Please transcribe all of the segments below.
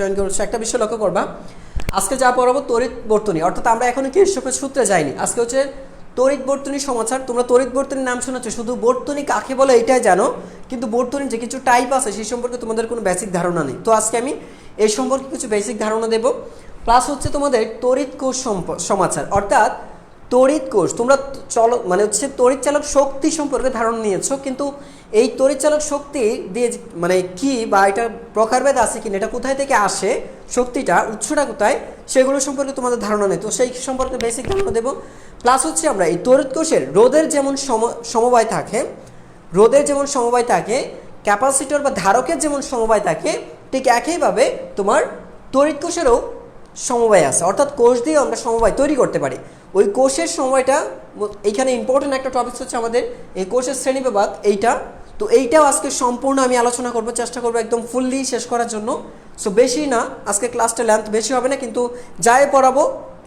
Join করছো একটা বিষয় লক্ষ্য করবা। আজকে যা পড়াবো তড়িৎ বর্তনী, অর্থাৎ আমরা এখনো কিরচফের সূত্রে যাইনি। আজকে হচ্ছে তড়িৎ বর্তনী সমাচার। তোমরা তড়িৎ বর্তনীর নাম শুনেছো, শুধু বর্তনী কাকে বলে এটাই জানো, কিন্তু বর্তনীর যে কিছু টাইপ আছে সেই সম্পর্কে তোমাদের কোনো বেসিক ধারণা নেই। তো আজকে আমি এই সম্পর্কে কিছু বেসিক ধারণা দেব। প্লাস হচ্ছে তোমাদের তড়িৎ কোষ সমাচার, অর্থাৎ তড়িৎ কোষ। তোমরা মানে হচ্ছে তড়িৎ চালক শক্তি সম্পর্কে ধারণা নিয়েছো, কিন্তু এই তড়িৎ চালক শক্তি দিয়ে মানে কি বা এটা প্রকারভেদ আছে কিনা, এটা কোথায় থেকে আসে, শক্তিটা উৎসটা কোথায়, সেগুলো সম্পর্কে তোমাদের ধারণা নেই। তো সেই সম্পর্কে বেসিক ধারণা দেবো। প্লাস হচ্ছে আমরা এই তড়িৎ কোষের রোধের যেমন সমবায় থাকে, ক্যাপাসিটর বা ধারকের যেমন সমবায় থাকে, ঠিক একইভাবে তোমার তড়িৎ কোষেরও সমবায় আছে, অর্থাৎ কোষ দিয়ে আমরা সমবায় তৈরি করতে পারি। ওই কোষের সময়টা এইখানে ইম্পর্টেন্ট একটা টপিক হচ্ছে আমাদের এই কোষের শ্রেণীবিভাগ এইটা। তো এইটাও আজকে সম্পূর্ণ আমি আলোচনা করব, চেষ্টা করবো একদম ফুললি শেষ করার জন্য। সো বেশি না, আজকে ক্লাসটা লেন্থ বেশি হবে না, কিন্তু যাই পড়াবো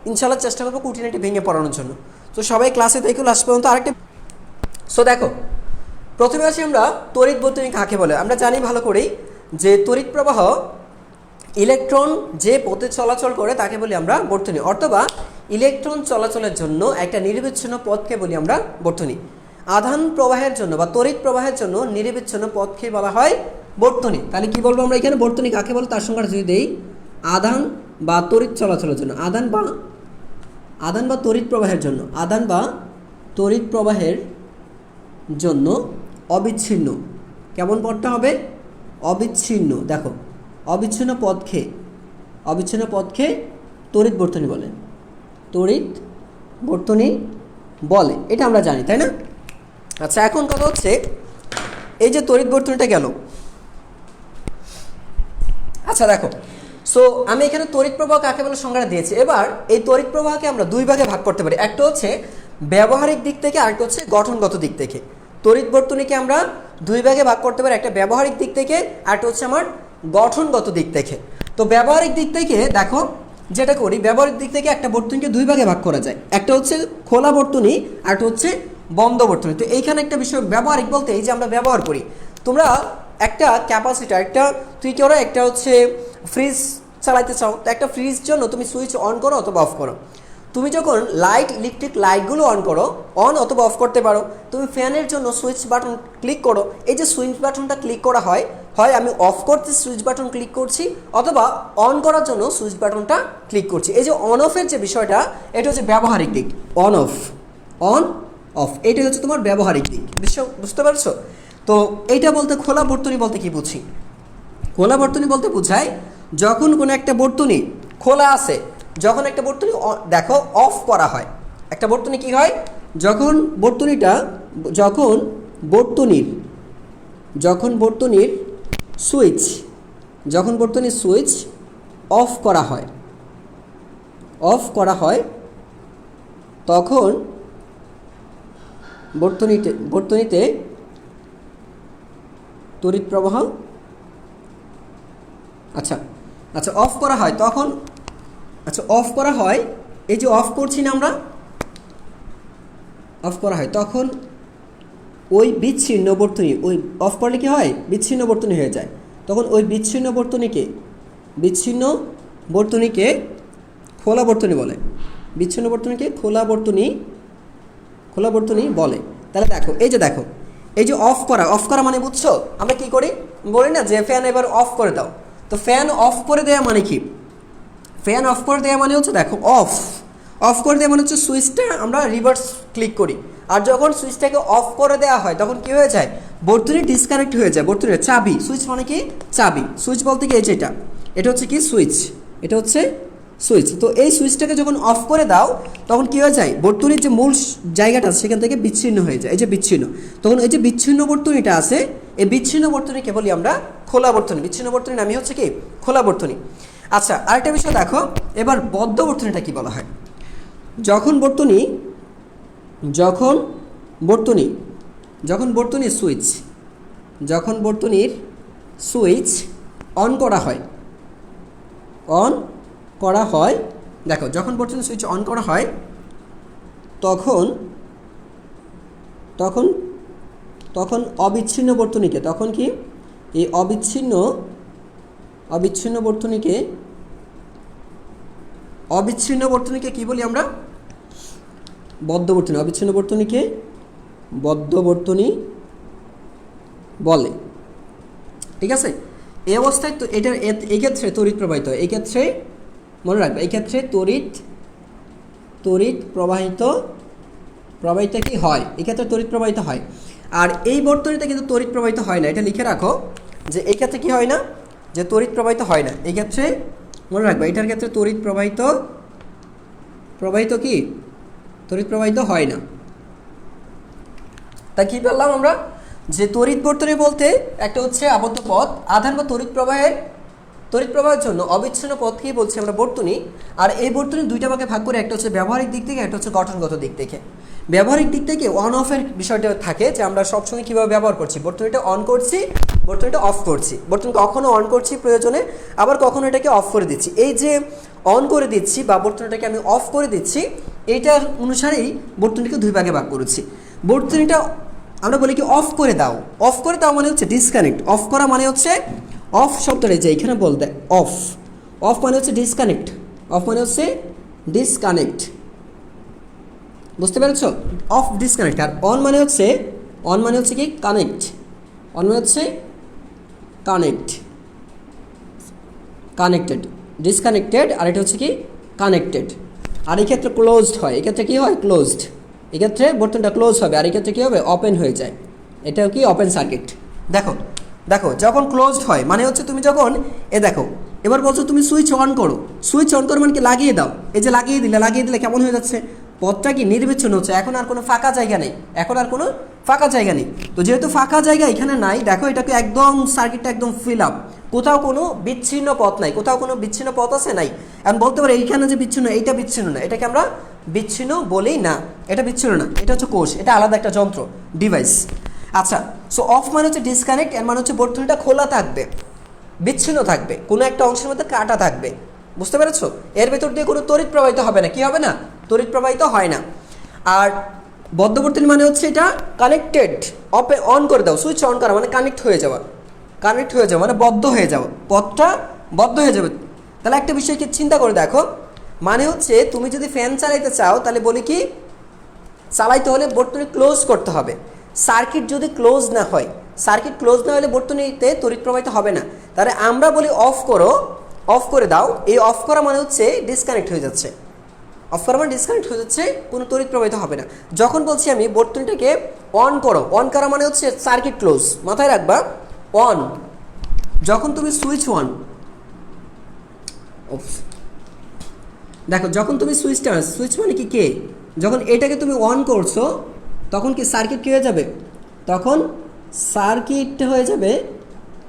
ইনশাল্লাহ চেষ্টা করবো খুঁটিনাটি ভেঙে পড়ানোর জন্য। তো সবাই ক্লাসে দেখো লাস্ট পর্যন্ত। আরেকটা সো দেখো, প্রথমে আসি আমরা তড়িৎ বর্তনী কাকে বলে। আমরা জানি ভালো করেই যে তড়িৎ প্রবাহ ইলেকট্রন যে পথে চলাচল করে তাকে বলি আমরা বর্তনী, অথবা ইলেকট্রন চলাচলের জন্য একটা নিরবিচ্ছিন্ন পথকে বলি আমরা বর্তনী। আধান প্রবাহের জন্য বা তড়িৎ প্রবাহের জন্য নিরবিচ্ছিন্ন পথকে বলা হয় বর্তনী। তাহলে কি বলবো আমরা এখানে, বর্তনী কাকে বলে তার সংজ্ঞা যদি দেই, আধান বা তড়িৎ চলাচলের জন্য, আধান বা তড়িৎ প্রবাহের জন্য, আধান বা তড়িৎ প্রবাহের জন্য অবিচ্ছিন্ন, কেমন পথটা হবে, অবিচ্ছিন্ন। দেখো, অবিচ্ছিন্ন পথকে তড়িৎ বর্তনী বলে, তড়িৎ বর্তনী বলে, এটা আমরা জানি, তাই না? আচ্ছা, এখন কথা হচ্ছে এই যে তড়িৎ বর্তনীটা গেল। আচ্ছা দেখো, সো আমি এখানে তড়িৎ প্রবাহ কাকে বলে সংজ্ঞাটা দিয়েছি। এবার এই তড়িৎ প্রবাহকে আমরা দুই ভাগে ভাগ করতে পারি, একটা হচ্ছে ব্যবহারিক দিক থেকে, আরেকটা হচ্ছে গঠনগত দিক থেকে। তড়িৎ বর্তনীকে আমরা দুই ভাগে ভাগ করতে পারি, একটা ব্যবহারিক দিক থেকে, আরেকটা হচ্ছে আমার গঠনগত দিক থেকে। তো ব্যবহারিক দিক থেকে দেখো যেটা করি, ব্যবহারিক দিক থেকে একটা বর্তনীকে দুই ভাগে ভাগ করা যায়, একটা হচ্ছে খোলা বর্তনী, আরেকটা হচ্ছে বন্ধ বর্তনী। তো এইখানে একটা বিষয় ব্যবহারিক বলতে এই যে আমরা ব্যবহার করি, তোমরা একটা ক্যাপাসিটার, একটা হচ্ছে ফ্রিজ চালাইতে চাও, তো একটা ফ্রিজ জন্য তুমি সুইচ অন করো অথবা অফ করো। তুমি যখন ইলেকট্রিক লাইটগুলো অন করো, অন অথবা অফ করতে পারো। তুমি ফ্যানের জন্য সুইচ বাটন ক্লিক করো, এই যে সুইচ বাটনটা ক্লিক করা হয়, হয় আমি অফ করতে সুইচ বাটন ক্লিক করছি, অথবা অন করার জন্য সুইচ বাটনটা ক্লিক করছি। এই যে অন অফের যে বিষয়টা, এটা হচ্ছে ব্যবহারিক দিক, অন অফ, এটা হচ্ছে তোমার ব্যবহারিক দিক। বুঝতে পারছো? তো এইটা বলতে খোলা বর্তনী বলতে কি বুঝি? খোলা বর্তনী বলতে বোঝায় যখন কোনো একটা বর্তনী খোলা আছে, যখন একটা বর্তনী দেখো অফ করা হয়, একটা বর্তনী কি হয়, যখন বর্তনীর সুইচ অফ করা হয় তখন বর্তনীতে তড়িৎ প্রবাহ আচ্ছা অফ করা হয় তখন, অফ করা হয়, এই যে অফ করছি না আমরা, অফ করা হয় তখন ওই বিচ্ছিন্ন বর্তনী, ওই অফ করলে কি হয়, বিচ্ছিন্ন বর্তনী হয়ে যায়। তখন ওই বিচ্ছিন্ন বর্তনীকে খোলা বর্তনী বলে, বিচ্ছিন্ন বর্তনীকে খোলা বর্তনী বলে। তাহলে দেখো, এই যে অফ করা মানে বুঝছো, আমরা কি করি, বলি না যে ফ্যান এবার অফ করে দাও। তো ফ্যান অফ করে দেওয়া মানে কি, ফ্যান অফ করে দেওয়া মানে হচ্ছে, দেখো অফ করে দেওয়া মানে হচ্ছে সুইচটা আমরা রিভার্স ক্লিক করি, আর যখন সুইচটাকে অফ করে দেওয়া হয় তখন কি হয়ে যায়, বর্তনী ডিসকানেক্ট হয়ে যায়, বর্তনীর চাবি, সুইচ মানে কি চাবি, সুইচ বলতে কি এই যে এটা হচ্ছে কি সুইচ, এটা হচ্ছে সুইচ। তো এই সুইচটাকে যখন অফ করে দাও তখন কি হয়ে যায়, বর্তনীর যে মূল জায়গাটা সেখান থেকে বিচ্ছিন্ন হয়ে যায়, এই যে বিচ্ছিন্ন, তখন এই যে বিচ্ছিন্ন বর্তনীটা আছে, এই বিচ্ছিন্ন বর্তনীকে বলি আমরা খোলা বর্তনী। বিচ্ছিন্ন বর্তনী নামই হচ্ছে কি খোলা বর্তনী। আচ্ছা, আরেকটা বিষয় দেখো, এবার বদ্ধ বর্তনীটা কি বলা হয়, যখন বর্তনীর সুইচ অন করা হয়, দেখো যখন বর্তনীর সুইচ অন করা হয় তখন অবিচ্ছিন্ন বর্তনীকে, তখন কি এই অবিচ্ছিন্ন অবিচ্ছিন্ন বর্তনীকে কি বলি আমরা? বদ্ধ বর্তনী। অবিচ্ছিন্ন বর্তনীকে বদ্ধ বর্তনী বলে। ঠিক আছে, এই অবস্থায় তো এটার এই ক্ষেত্রে তড়িৎ প্রবাহিত হয়। এই ক্ষেত্রে মনে রাখবে, এই ক্ষেত্রে তড়িৎ প্রবাহিত কি হয়? এই ক্ষেত্রে তড়িৎ প্রবাহিত হয়। আর এই বর্তনীতে কিন্তু তড়িৎ প্রবাহিত হয় না। এটা লিখে রাখো যে এই ক্ষেত্রে কি হয় না, যে তড়িৎ প্রবাহিত হয় না। এই ক্ষেত্রে মনে রাখবে, এটার ক্ষেত্রে তড়িৎ প্রবাহিত হয় না। তা কি বললাম আমরা, যে তড়িৎ বর্তনী বলতে একটা হচ্ছে আবদ্ধ পথ, আধান বা তড়িৎ প্রবাহের জন্য অবিচ্ছিন্ন পথকেই বলছি আমরা বর্তনী। আর এই বর্তনী দুইটা ভাগে ভাগ করে, একটা হচ্ছে ব্যবহারিক দিক থেকে, একটা হচ্ছে গঠনগত দিক থেকে। ব্যবহারিক দিক থেকে অন অফের বিষয়টা থাকে, যে আমরা সবসময় কীভাবে ব্যবহার করছি, বর্তনীটা অন করছি, বর্তনীটা অফ করছি, বর্তনী কখনো অন করছি প্রয়োজনে, আবার কখনো এটাকে অফ করে দিচ্ছি। এই যে অন করে দিচ্ছি বা বর্তনীটাকে আমি অফ করে দিচ্ছি, এইটার অনুসারেই বর্তনীকে দুই ভাগে ভাগ করেছি। বর্তনীটা আমরা বলি কি অফ করে দাও। অফ করে দাও মানে হচ্ছে ডিসকানেক্ট। অফ করা মানে হচ্ছে, অফ শব্দটা যে এখানে বলতে অফ মানে হচ্ছে ডিসকানেক্ট। অফ মানে হচ্ছে ডিসকানেক্ট, বুঝতে পেরেছ? Of disconnect. আর অন মানে হচ্ছে কি কানেক্ট। অন মানে হচ্ছে কানেক্টেড, ডিসকানেক্টেড, আর এটা হচ্ছে কি কানেক্টেড। আর এই ক্ষেত্রে ক্লোজড হয়। এক্ষেত্রে কি হয়? ক্লোজড। এক্ষেত্রে বর্তনীটা ক্লোজ হবে, আর এক্ষেত্রে কী হবে? ওপেন হয়ে যায়। এটাও কি ওপেন সার্কিট। দেখো যখন ক্লোজড হয় মানে হচ্ছে তুমি যখন দেখো, এবার বলছো তুমি সুইচ অন করো। সুইচ অন করো মানে কি লাগিয়ে দাও। এই যে লাগিয়ে দিলে কেমন হয়ে যাচ্ছে? পথটা কি নির্বিচ্ছিন্ন হচ্ছে। এখন আর কোনো ফাঁকা জায়গা নেই। তো যেহেতু ফাঁকা জায়গা এখানে নাই, দেখো এটাকে একদম সার্কিটটা একদম ফিল আপ। কোথাও কোনো বিচ্ছিন্ন পথ নাই। কোথাও কোনো বিচ্ছিন্ন পথ আছে? নাই। এখন বলতে পারো এইখানে যে বিচ্ছিন্ন, এইটা বিচ্ছিন্ন না, এটাকে আমরা বিচ্ছিন্ন বলি না। এটা বিচ্ছিন্ন না, এটা হচ্ছে কোষ, এটা আলাদা একটা যন্ত্র, ডিভাইস। আচ্ছা, সো অফ মানে হচ্ছে ডিসকানেক্ট, এর মানে হচ্ছে বর্তনীটা খোলা থাকবে, বিচ্ছিন্ন থাকবে, কোনো একটা অংশের মধ্যে কাটা থাকবে। বুঝতে পেরেছো? এর ভেতর দিয়ে কোনো তড়িৎ প্রবাহিত হবে না। কি হবে না? তড়িৎ প্রবাহিত হয় না। আর বদ্ধ বর্তনী মানে হচ্ছে এটা কানেক্টেড। অন করে দাও, সুইচ অন করা মানে কানেক্ট হয়ে যাওয়া মানে বদ্ধ হয়ে যাওয়া, পথটা বদ্ধ হয়ে যাবে। তাহলে একটা বিষয়কে চিন্তা করে দেখো, মানে হচ্ছে তুমি যদি ফ্যান চালাইতে চাও, তাহলে বলি কি, চালাইতে হলে বর্তনী ক্লোজ করতে হবে। সার্কিট যদি ক্লোজ না হয়, হলে বর্তনীতে তড়িৎ প্রবাহিত হবে না। তাহলে আমরা বলি অফ করে দাও। এই অফ করা মানে হচ্ছে ডিসকানেক্ট হয়ে যাচ্ছে। কোনো তড়িৎ প্রবাহিত হবে না। যখন বলছি আমি বর্তনীটাকে অন করা মানে হচ্ছে সার্কিট ক্লোজ। মাথায় রাখবা, অন। যখন তুমি সুইচ দেখো, যখন তুমি সুইচ মানে কি কে, যখন এটাকে তুমি অন করছো, তখন কি সার্কিট কী হয়ে যাবে? তখন সার্কিট হয়ে যাবে,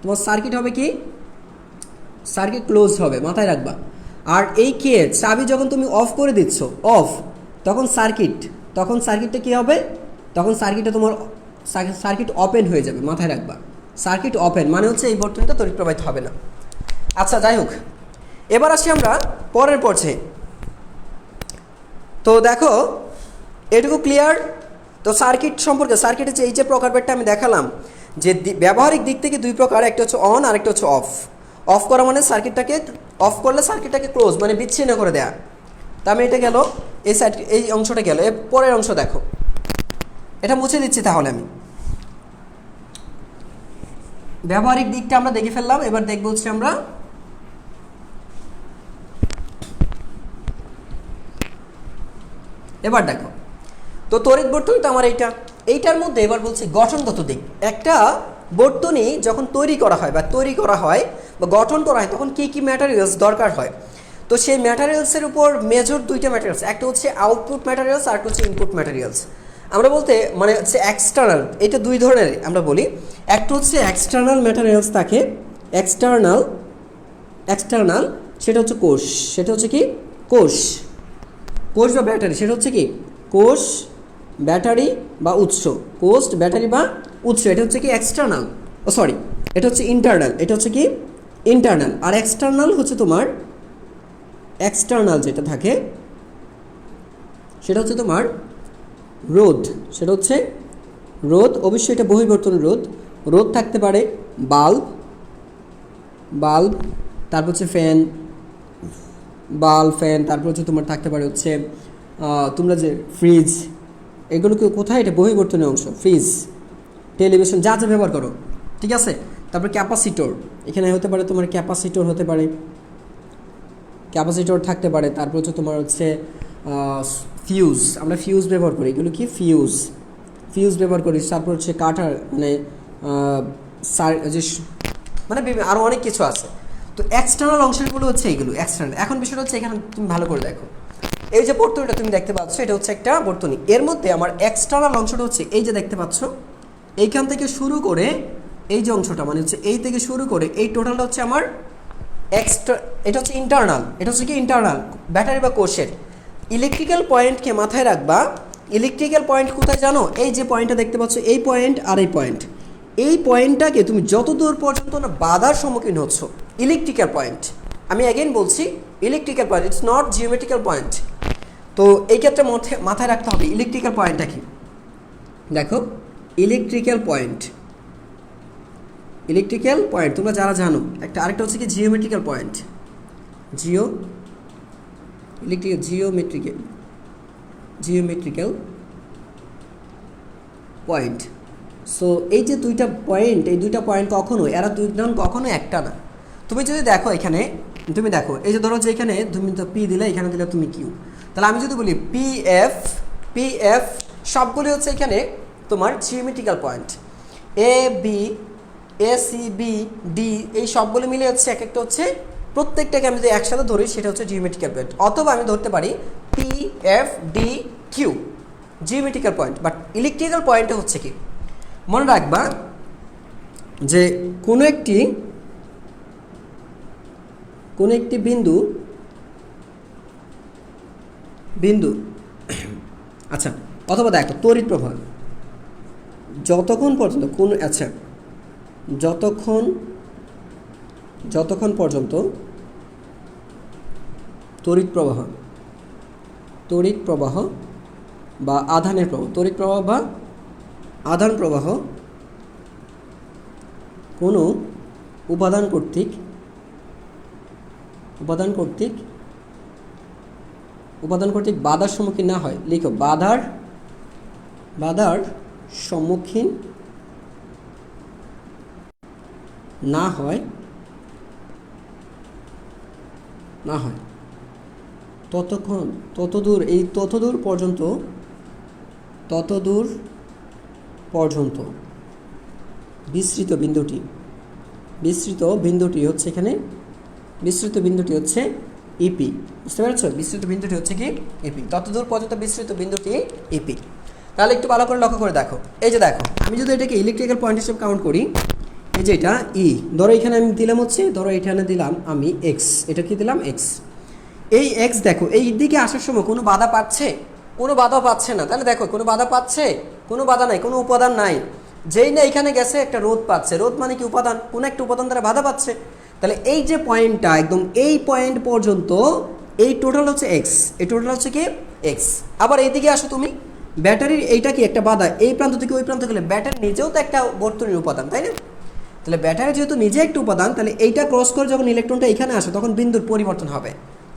তোমার সার্কিট হবে কি, সার্কিট ক্লোজ হবে। মাথায় রাখবা। আর এই কে চাবি যখন তুমি অফ করে দিচ্ছ, তখন সার্কিটটা কী হবে? তখন সার্কিটটা তোমার সার্কিট ওপেন হয়ে যাবে। মাথায় রাখবা, সার্কিট ওপেন মানে হচ্ছে এই বর্তনীটা তড়িৎ প্রবাহিত হবে না। আচ্ছা, যাই হোক, এবার আসি আমরা পরের পর্যায়ে। তো দেখো, এটুকু ক্লিয়ার তো সার্কিট সম্পর্কে। সার্কিটের যে এই যে প্রকারভেদটা আমি দেখালাম, যে ব্যবহারিক দিক থেকে দুই প্রকার, একটা হচ্ছে অন আর একটা হচ্ছে অফ করা মানে সার্কিটটাকে অফ করলে সার্কিটটাকে ক্লোজ মানে বিচ্ছিন্ন করে দেয়া। তা আমি এটা গেল, এই অংশটা গেল। এর পরের অংশ দেখো, এটা মুছে দিচ্ছি। তাহলে আমি ব্যবহারিক দিকটা আমরা দেখে ফেললাম, এবার দেখবো হচ্ছে আমরা এবার দেখো, তো তড়িৎ বর্তনী তো আমার এইটার মধ্যে এবার বলছি গঠনগত দিক। একটা বর্তনী যখন তৈরি করা হয় বা গঠন করা হয়, তখন কি কি ম্যাটেরিয়ালস দরকার হয়। তো সেই ম্যাটেরিয়ালসের উপর মেজর দুইটা ম্যাটেরিয়ালস, একটা হচ্ছে আউটপুট ম্যাটেরিয়ালস আর একটা হচ্ছে ইনপুট ম্যাটেরিয়ালস। আমরা বলতে মানে হচ্ছে এক্সটার্নাল, এটা দুই ধরনের আমরা বলি। একটা হচ্ছে এক্সটার্নাল ম্যাটেরিয়ালস থাকে, এক্সটার্নাল সেটা হচ্ছে কোষ, কোষ বা ব্যাটারি, সেটা হচ্ছে কি কোষ, ব্যাটারি বা উৎস। এটা হচ্ছে কি এক্সটার্নাল, এটা হচ্ছে ইন্টারনাল, আর এক্সটার্নাল হচ্ছে তোমার এক্সটার্নাল যেটা থাকে সেটা হচ্ছে তোমার রোধ। অবশ্যই এটা বহির্বর্তন রোধ থাকতে পারে, বাল্ব তারপর হচ্ছে ফ্যান, বাল্ব, ফ্যান, তারপর হচ্ছে তোমার থাকতে পারে হচ্ছে তোমরা যে ফ্রিজ, এগুলোকে কোথায়, এটা বহির্বর্তনীয় অংশ, ফ্রিজ, টেলিভিশন, যা যা ব্যবহার করো, ঠিক আছে। তারপর ক্যাপাসিটর, এখানে হতে পারে তোমার ক্যাপাসিটর হতে পারে, ক্যাপাসিটর থাকতে পারে। তারপর হচ্ছে তোমার হচ্ছে ফিউজ, আমরা ফিউজ ব্যবহার করি, এগুলো কি ফিউজ, ফিউজ ব্যবহার করি। তারপর হচ্ছে কাটার মানে যে মানে আরও অনেক কিছু আছে। তো এক্সটার্নাল অংশগুলো হচ্ছে এইগুলো এক্সটার্নাল। এখন বিষয়টা হচ্ছে এখানে তুমি ভালো করে দেখো, এই যে বর্তনীটা তুমি দেখতে পাচ্ছ, এটা হচ্ছে একটা বর্তনী। এর মধ্যে আমার এক্সটার্নাল অংশটা হচ্ছে এই যে দেখতে পাচ্ছ, এইখান থেকে শুরু করে এই যে অংশটা মানে হচ্ছে এই থেকে শুরু করে এই টোটালটা হচ্ছে আমার এক্সট্রা, এটা হচ্ছে ইন্টারনাল, এটা হচ্ছে কি ইন্টারনাল ব্যাটারি বা কোষের। ইলেকট্রিক্যাল পয়েন্টকে মাথায় রাখবা, ইলেকট্রিক্যাল পয়েন্ট কোথায় জানো, এই যে পয়েন্টটা দেখতে পাচ্ছ, এই পয়েন্ট আর এই পয়েন্ট, এই পয়েন্টটাকে তুমি যত দূর পর্যন্ত না বাধার সম্মুখীন হচ্ছ, ইলেকট্রিক্যাল পয়েন্ট, আমি অ্যাগেন বলছি electrical point, it's not geometrical point. তো এই ক্ষেত্রে মাথায় রাখতে হবে ইলেকট্রিক্যাল পয়েন্টটা কি। দেখো ইলেকট্রিক্যাল পয়েন্ট, ইলেকট্রিক্যাল পয়েন্ট তোমরা যারা জানো, আরেকটা হচ্ছে কি geometrical point, geometrical point. So এই যে দুইটা পয়েন্ট, এই দুইটা পয়েন্ট কখনো, এরা দুইজন কখনো একটা না। তুমি যদি দেখো এখানে, তুমি দেখো এই যে ধরো যে এখানে তুমি তো পি দিলে, এখানে দিলে তুমি কিউ, তাহলে আমি যদি বলি পি এফ সবগুলি হচ্ছে এখানে তোমার geometrical point. A B, A C B D, এই সবগুলো মিলে হচ্ছে এক একটা হচ্ছে, প্রত্যেকটাকে আমি যদি একসাথে ধরি সেটা হচ্ছে জিওমেট্রিক্যাল পয়েন্ট। অথবা আমি ধরতে পারি P F D Q, geometrical point. But electrical পয়েন্টে হচ্ছে কি, মনে রাখবা যে কোনো একটি বিন্দু আচ্ছা, অথবা দেখো তড়িৎ প্রবাহ যতক্ষণ পর্যন্ত যতক্ষণ পর্যন্ত তড়িৎ প্রবাহ বা আধানের প্রবাহ, তড়িৎ প্রবাহ বা আধান প্রবাহ কোনো উপাদান কর্তৃক বাধার সম্মুখীন না হয়, লিখো বাধার সম্মুখীন না হয় ততদূর পর্যন্ত বিস্তৃত বিন্দুটি হচ্ছে এখানে, বিস্তৃত বিন্দুটি হচ্ছে ইপি, বুঝতে পেরেছো? বিস্তৃত বিন্দুটি হচ্ছে কি ইপি, ততদূর পর্যন্ত বিস্তৃত বিন্দুটি ইপি। তাহলে একটু ভালো করে লক্ষ্য করে দেখো, এই যে দেখো আমি যদি এটাকে ইলেকট্রিক্যাল পয়েন্ট হিসেবে কাউন্ট করি, এই যে এটা ই, ধরো এখানে আমি দিলাম হচ্ছে, ধরো এখানে দিলাম আমি এক্স, এটা কি দিলাম এক্স। এই এক্স দেখো এই দিকে আসার সময় কোনো বাধা পাচ্ছে, কোনো বাধাও পাচ্ছে না। তাহলে দেখো কোনো বাধা পাচ্ছে, কোনো বাধা নাই, কোনো উপাদান নাই। যেই না এখানে গেছে একটা রোধ পাচ্ছে, রোধ মানে কি উপাদান, কোনো একটা উপাদান দ্বারা বাধা পাচ্ছে। তাহলে এই যে পয়েন্টটা একদম এই পয়েন্ট পর্যন্ত এই টোটাল হচ্ছে এক্স, এই টোটাল হচ্ছে কি এক্স। আবার এইদিকে আসো তুমি, ব্যাটারির এইটা কি একটা বাধা, এই প্রান্ত থেকে ওই প্রান্ত গেলে ব্যাটারি নিজেও তো একটা বর্তনীর উপাদান, তাই না? তাহলে ব্যাটারি যেহেতু নিজে একটা উপাদান, তাহলে এইটা ক্রস করে যখন ইলেকট্রনটা এখানে আসে তখন বিন্দুর পরিবর্তন হবে,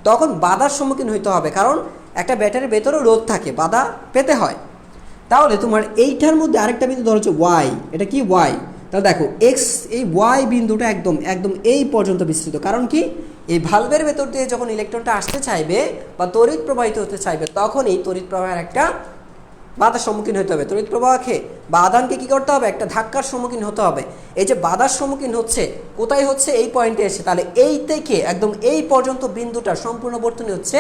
তখন বাধার সম্মুখীন হইতে হবে, কারণ একটা ব্যাটারির ভেতরেও রোধ থাকে, বাধা পেতে হয়। তাহলে তোমার এইটার মধ্যে আরেকটা বিন্দু ধরো হচ্ছে ওয়াই, এটা কি ওয়াই। তাহলে দেখো এক্স, এই ওয়াই বিন্দুটা একদম এই পর্যন্ত বিস্তৃত, কারণ কি এই ভালভের ভেতর দিয়ে যখন ইলেকট্রনটা আসতে চাইবে বা তড়িৎ প্রবাহিত হতে চাইবে, তখনই তড়িৎ প্রবাহের একটা বাধার সম্মুখীন হতে হবে। তড়িৎ প্রবাহকে বা আধানকে কী করতে হবে, একটা ধাক্কার সম্মুখীন হতে হবে। এই যে বাধার সম্মুখীন হচ্ছে, কোথায় হচ্ছে, এই পয়েন্টে এসে। তাহলে এই থেকে একদম এই পর্যন্ত বিন্দুটার সম্পূর্ণ বর্তনী হচ্ছে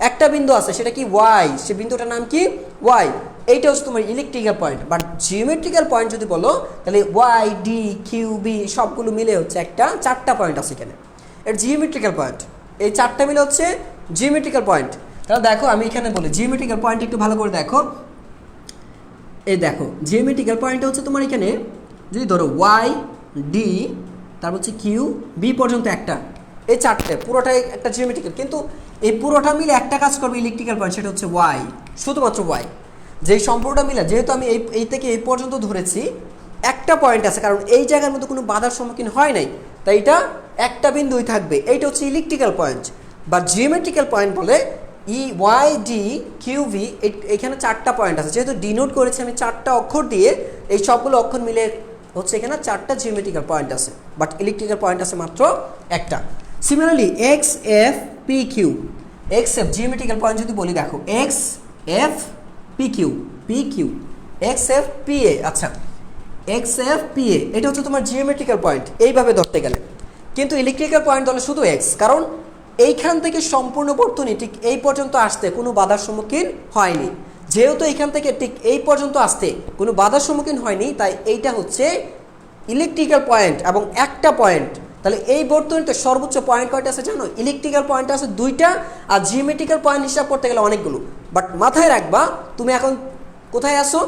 একটা বিন্দু আছে, সেটা কি ওয়াই, সে বিন্দুটার নাম কি ওয়াই। এইটা হচ্ছে তোমার electrical point. But geometrical point যদি বলো, তাহলে ওয়াই ডি কিউ বি সবগুলো মিলে হচ্ছে একটা চারটা পয়েন্ট আছে এখানে, এটা জিওমেট্রিক্যাল পয়েন্ট। এই চারটা মিলে হচ্ছে জিওমেট্রিক্যাল পয়েন্ট। তাহলে দেখো আমি এখানে বলি জিওমেট্রিক্যাল পয়েন্ট একটু ভালো করে দেখো। এই দেখো জিওমেট্রিক্যাল পয়েন্ট হচ্ছে তোমার এখানে যদি ধরো ওয়াই ডি, তারপর হচ্ছে কিউ বি পর্যন্ত একটা, এই চারটে পুরোটাই একটা জিওমেট্রিক্যাল, কিন্তু এই পুরোটা মিলে একটা কাজ করবে ইলেকট্রিক্যাল পয়েন্ট, সেটা হচ্ছে ওয়াই, শুধুমাত্র ওয়াই। যেই সম্পর্কটা মিলে, যেহেতু আমি এই থেকে এই পর্যন্ত ধরেছি, একটা পয়েন্ট আছে, কারণ এই জায়গার মধ্যে কোনো বাধার সম্মুখীন হয় নাই, তাই এটা একটা বিন্দুই থাকবে, এইটা হচ্ছে ইলেকট্রিক্যাল পয়েন্ট বা জিওমেট্রিক্যাল পয়েন্ট বলে। E Y D Q V, এখানে 4টা পয়েন্ট আছে, যেহেতু ডিনোট করেছি আমি 4টা অক্ষর দিয়ে, এই সবগুলো অক্ষর মিলে হচ্ছে এখানে 4টা জিওমেট্রিক্যাল পয়েন্ট আছে, বাট ইলেকট্রিক্যাল পয়েন্ট আছে মাত্র একটা। Similarly X F P Q, X F geometrical point যদি বলি, দেখো X F P Q, P Q X F P A, আচ্ছা এক্স এফ পি এ, এটা হচ্ছে তোমার জিওমেট্রিক্যাল পয়েন্ট এইভাবে ধরতে গেলে। কিন্তু ইলেকট্রিক্যাল পয়েন্ট হলে শুধু এক্স, কারণ এইখান থেকে সম্পূর্ণ বর্তনী ঠিক এই পর্যন্ত আসতে কোনো বাধার সম্মুখীন হয়নি। যেহেতু এইখান থেকে ঠিক এই পর্যন্ত আসতে কোনো বাধার সম্মুখীন হয়নি, তাই এইটা হচ্ছে ইলেকট্রিক্যাল পয়েন্ট এবং একটা পয়েন্ট। তাহলে এই বর্তনীতে সর্বোচ্চ পয়েন্ট কয়টা আছে জানো? ইলেকট্রিক্যাল পয়েন্ট আছে 2টা, আর জিওমেট্রিক্যাল পয়েন্ট হিসাব করতে গেলে অনেকগুলো। বাট মাথায় রাখবা, তুমি এখন কোথায় আসো?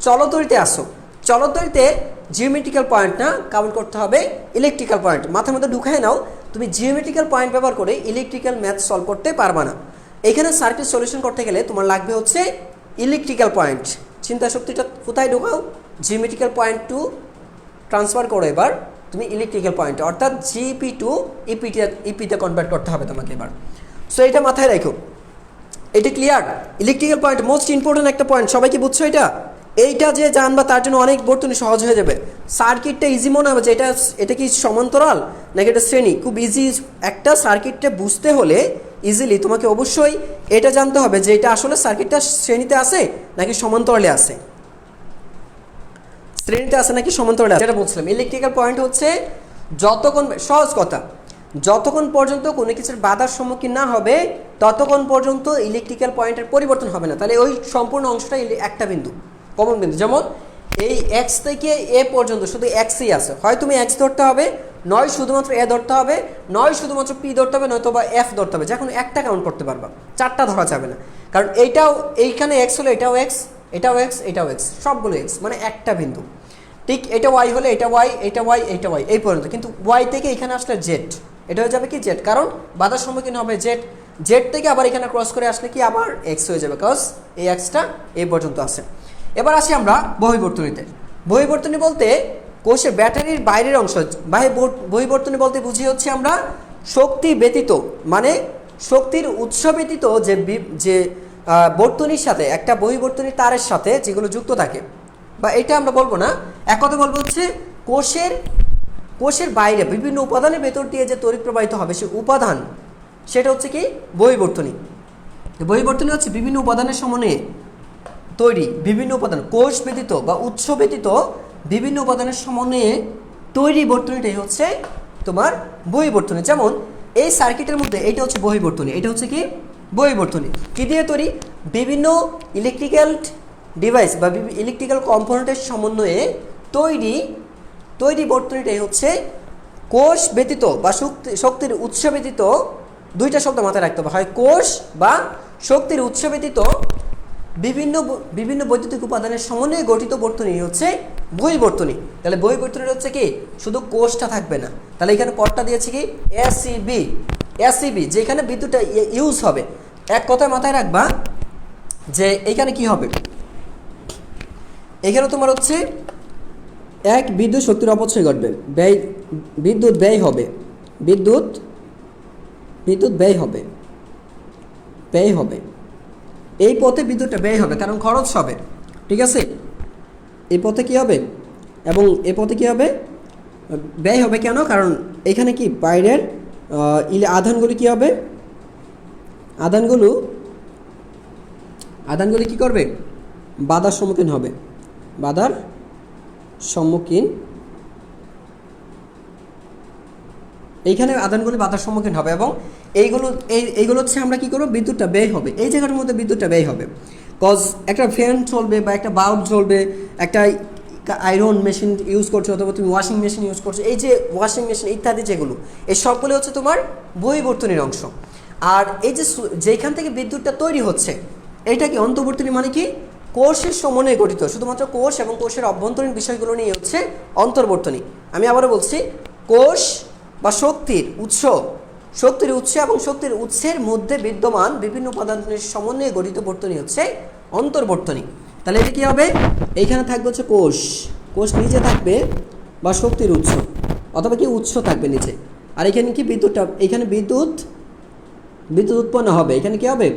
চলতরিতে আসো। চলতরিতে জিওমেট্রিক্যাল পয়েন্ট না কাউন্ট করতে হবে ইলেকট্রিক্যাল পয়েন্ট। মাথার মধ্যে ঢুকায় নাও, তুমি জিওমেট্রিক্যাল পয়েন্ট ব্যবহার করে ইলেকট্রিক্যাল ম্যাথ সলভ করতে পারবা না। এখানে সার্কিট সলিউশন করতে গেলে তোমার লাগবে হচ্ছে ইলেকট্রিক্যাল পয়েন্ট। চিন্তা শক্তিটা কোথায় ঢোকাও? জিওমেট্রিক্যাল পয়েন্ট টু ট্রান্সফার করো এবার তুমি ইলেকট্রিক্যাল পয়েন্ট, অর্থাৎ জিপি টু ইপিতে কনভার্ট করতে হবে তোমাকে এবার। সো এটা মাথায় রাখো, এটা clear? Electrical point most important একটা পয়েন্ট, সবাই কি বুঝছো? এইটা যে জানবা তার জন্য অনেক বর্তনী সহজ হয়ে যাবে। সার্কিটটা ইজি মনে হবে যে এটা কি সমান্তরাল নাকি এটা শ্রেণী, খুব ইজি একটা সার্কিটটা বুঝতে হলে ইজিলি তোমাকে অবশ্যই এটা জানতে হবে যে এটা আসলে সার্কিটটা শ্রেণীতে আছে নাকি সমান্তরালে আছে, শ্রেণীতে আছে নাকি সমান্তরালে আছে। যেটা বলছিলাম ইলেকট্রিক্যাল পয়েন্ট হচ্ছে যতক্ষণ, সহজ কথা, যতক্ষণ পর্যন্ত কোনো কিছুর বাধার সম্মুখীন না হবে ততক্ষণ পর্যন্ত ইলেকট্রিক্যাল পয়েন্টের পরিবর্তন হবে না। তাহলে ওই সম্পূর্ণ অংশটা একটা বিন্দু, কমন বিন্দু। যেমন এই এক্স থেকে এ পর্যন্ত শুধু এক্সই আছে, হয় তুমি এক্স ধরতে হবে, নয় শুধুমাত্র এ ধরতে হবে, নয় শুধুমাত্র পি ধরতে হবে, নয়তো বা এফ ধরতে হবে। যখন একটা কাউন্ট করতে পারবা, 4টা ধরা যাবে না, কারণ এইটাও এইখানে এক্স হলে এটাও এক্স, এটাও এক্স, এটাও এক্স, সবগুলো এক্স, মানে একটা বিন্দু। ঠিক এটা ওয়াই হলে এটা ওয়াই, এটা ওয়াই, এটা ওয়াই, এই পর্যন্ত। কিন্তু ওয়াই থেকে এখানে আসলে জেড, এটা হয়ে যাবে কি জেড, কারণ বাধার সম্মুখীন হবে জেড। জেড থেকে আবার এখানে ক্রস করে আসলে কি আবার এক্স হয়ে যাবে, বিকজ এই এক্সটা এই পর্যন্ত আছে। এবার আসি আমরা বহির্বর্তনীতে। বহির্বর্তনী বলতে কোষের ব্যাটারির বাইরের অংশ। বহির্বর্তনী বলতে বুঝি হচ্ছে আমরা শক্তি ব্যতীত, মানে শক্তির উৎস ব্যতীত যে বর্তনীর সাথে, একটা বহির্বর্তনীর তারের সাথে যেগুলো যুক্ত থাকে, বা এটা আমরা বলবো না, এক কথা বলবো হচ্ছে কোষের বাইরে বিভিন্ন উপাদানের ভেতর দিয়ে যে তড়িৎ প্রবাহিত হবে সে উপাদান, সেটা হচ্ছে কি বহির্বর্তনী। বহির্বর্তনী হচ্ছে বিভিন্ন উপাদানের সমন্বয়ে তৈরি, বিভিন্ন উপাদান কোষ ব্যতীত বা উৎস ব্যতীত বিভিন্ন উপাদানের সমন্বয়ে তৈরি বর্তনীটাই হচ্ছে তোমার বহির্বর্তনী। যেমন এই সার্কিটের মধ্যে এটা হচ্ছে বহির্বর্তনী, এটা হচ্ছে কি বহির্বর্তনী। কি দিয়ে তৈরি? বিভিন্ন ইলেকট্রিক্যাল ডিভাইস বা ইলেকট্রিক্যাল কম্পোনেন্টের সমন্বয়ে তৈরি বর্তনীটাই হচ্ছে কোষ ব্যতীত বা শক্তির উৎস ব্যতীত। 2টা শব্দ মাথায় রাখতে হবে, হয় কোষ বা শক্তির উৎস ব্যতীত বিভিন্ন বৈদ্যুতিক উপাদানের সমন্বয়ে গঠিত বর্তনী হচ্ছে বহির্বর্তনী। তাহলে বহির্বর্তনী হচ্ছে কি শুধু কোষটা থাকবে না, তাহলে এখানে পদটা দিয়েছে কি এসিবি, যেখানে বিদ্যুৎটা ইউজ হবে। এক কথায় মাথায় রাখবা যে এখানে কি হবে, এখানে তোমার হচ্ছে এক বিদ্যুৎ শক্তির অপচয় ঘটবে, বিদ্যুৎ ব্যয় হবে, এই পথে বিদ্যুৎটা ব্যয় হবে কারণ খরচ হবে, ঠিক আছে? এই পথে কি হবে, এবং এই পথে কি হবে, ব্যয় হবে। কেন? কারণ এখানে কি বাইরের আধানগুলি কি হবে, আধানগুলি কি করবে, বাধার সম্মুখীন হবে, এইখানে আধানগুলি বাধার সম্মুখীন হবে, এবং এইগুলো হচ্ছে আমরা কি করবো, বিদ্যুৎটা ব্যয় হবে, এই জায়গাটার মধ্যে বিদ্যুৎটা ব্যয় হবে। কজ একটা ফ্যান চলবে বা একটা বাল্ব জ্বলবে, একটা আয়রন মেশিন ইউজ করছো অথবা তুমি ওয়াশিং মেশিন ইউজ করছো, এই যে ওয়াশিং মেশিন ইত্যাদি যেগুলো, এই সবগুলো হচ্ছে তোমার বহির্বর্তনীর অংশ। আর এই যেখান থেকে বিদ্যুৎটা তৈরি হচ্ছে এইটা কি অন্তর্বর্তনী, মানে কি কোষের সমন্বয়ে গঠিত, শুধুমাত্র কোষ এবং কোষের অভ্যন্তরীণ বিষয়গুলো নিয়ে হচ্ছে অন্তর্বর্তনী। আমি আবারও বলছি, কোষ বা শক্তির উৎস এবং শক্তির উৎসের মধ্যে বিদ্যমান বিভিন্ন উপাদানের সমন্বয়ে গঠিত বর্তনী হচ্ছে অন্তর্বর্তনী। তাহলে এটা কি হবে, এইখানে থাকবে হচ্ছে কোষ নিজে থাকবে বা শক্তির উৎস, অথবা কি উৎস থাকবে নিচে, আর এখানে কি বিদ্যুৎটা, এখানে বিদ্যুৎ উৎপন্ন হবে, এখানে কি হবে,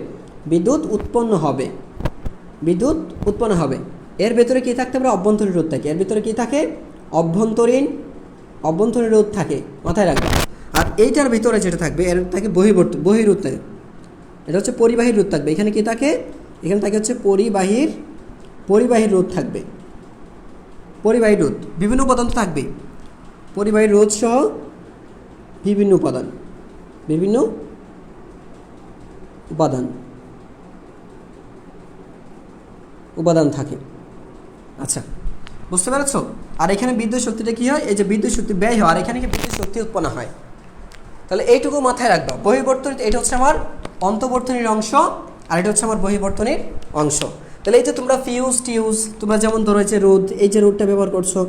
বিদ্যুৎ উৎপন্ন হবে, বিদ্যুৎ উৎপন্ন হবে। এর ভেতরে কি থাকতে পারে, অভ্যন্তরীণ রোধ থাকে, এর ভেতরে কি থাকে, অভ্যন্তরীণ রোধ থাকে, মাথায় রাখবে। আর এইটার ভিতরে যেটা থাকবে এর থাকে বহিরোধ থাকে, এটা হচ্ছে পরিবাহী রোধ থাকবে। এখানে কি থাকে, এখানে থাকে হচ্ছে পরিবাহী রোধ থাকবে, পরিবাহী রোধ, বিভিন্ন উপাদান থাকবে, পরিবাহী রোধ সহ বিভিন্ন উপাদান থাকে। আচ্ছা, বুঝতে পেরেছো? আর এখানে বিদ্যুৎ শক্তিটা কি হয়, এই যে বিদ্যুৎ শক্তি ব্যয় হয়, আর এখানে কি বিদ্যুৎ শক্তি উৎপন্ন হয়। তাহলে এইটুকু মাথায় রাখবা। বহির্বর্তনী, এটা হচ্ছে আমার অন্তর্বর্তনীর অংশ, আর এটা হচ্ছে আমার বহির্বর্তনীর অংশ। তাহলে এই যে তোমরা ফিউজ তোমরা যেমন ধরো এই যে রোধ, এই যে রোধটা ব্যবহার করছো,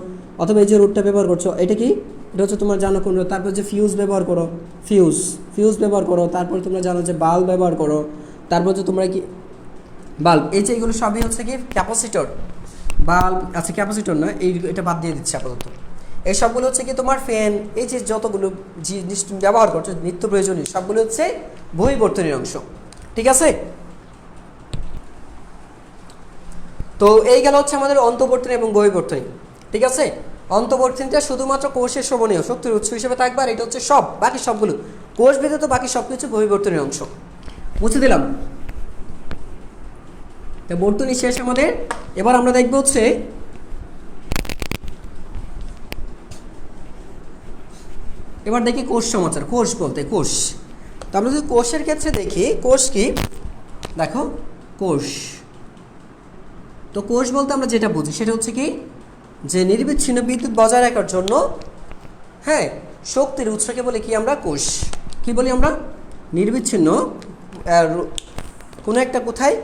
অথবা এই যে রোধটা ব্যবহার করছো, এটা কি, এটা হচ্ছে তোমার জানো কোন রোধ। তারপর যে ফিউজ ব্যবহার করো, ফিউজ ব্যবহার করো, তারপর তোমরা জানো যে বাল্ব ব্যবহার করো, তারপর যে তোমরা কি বাল্ব, এই যে এগুলো সবই হচ্ছে কি ক্যাপাসিটর, বাল্ব, আচ্ছা ক্যাপাসিটর না, এটা বাদ দিয়ে দিচ্ছে আপাতত। এই সবগুলো হচ্ছে কি তোমার ফ্যান, এই যে যতগুলো জিনিস তুমি ব্যবহার করছো নিত্য প্রয়োজনীয়, সবগুলো হচ্ছে বহির্বর্তনীর অংশ। ঠিক আছে? তো এই গেল হচ্ছে আমাদের অন্তর্বর্তনী এবং বহির্বর্তনী। ঠিক আছে? অন্তর্বর্তনীটা শুধুমাত্র কোষের শোভনীয় শক্তির উৎস হিসেবে থাকবে, আর এটা হচ্ছে সব, বাকি সবগুলো কোষ ব্যতীত বাকি সব কিছু বহির্বর্তনীর অংশ। মুছে দিলাম। তা বর্তনী শেষ আমাদের। এবার আমরা দেখব হচ্ছে এবার দেখি কোষ সমাচার। কোষ বলতে কোষ, তো আমরা যদি কোষের ক্ষেত্রে দেখি, কোষ কি, দেখো কোষ, তো কোষ বলতে আমরা যেটা বুঝি সেটা হচ্ছে কি, যে নিরবিচ্ছিন্ন বিদ্যুৎ বজায় রাখার জন্য, হ্যাঁ, শক্তির উৎসকে বলে কি আমরা কোষ। কি বলি আমরা, নিরবিচ্ছিন্ন কোনো একটা, কোথায়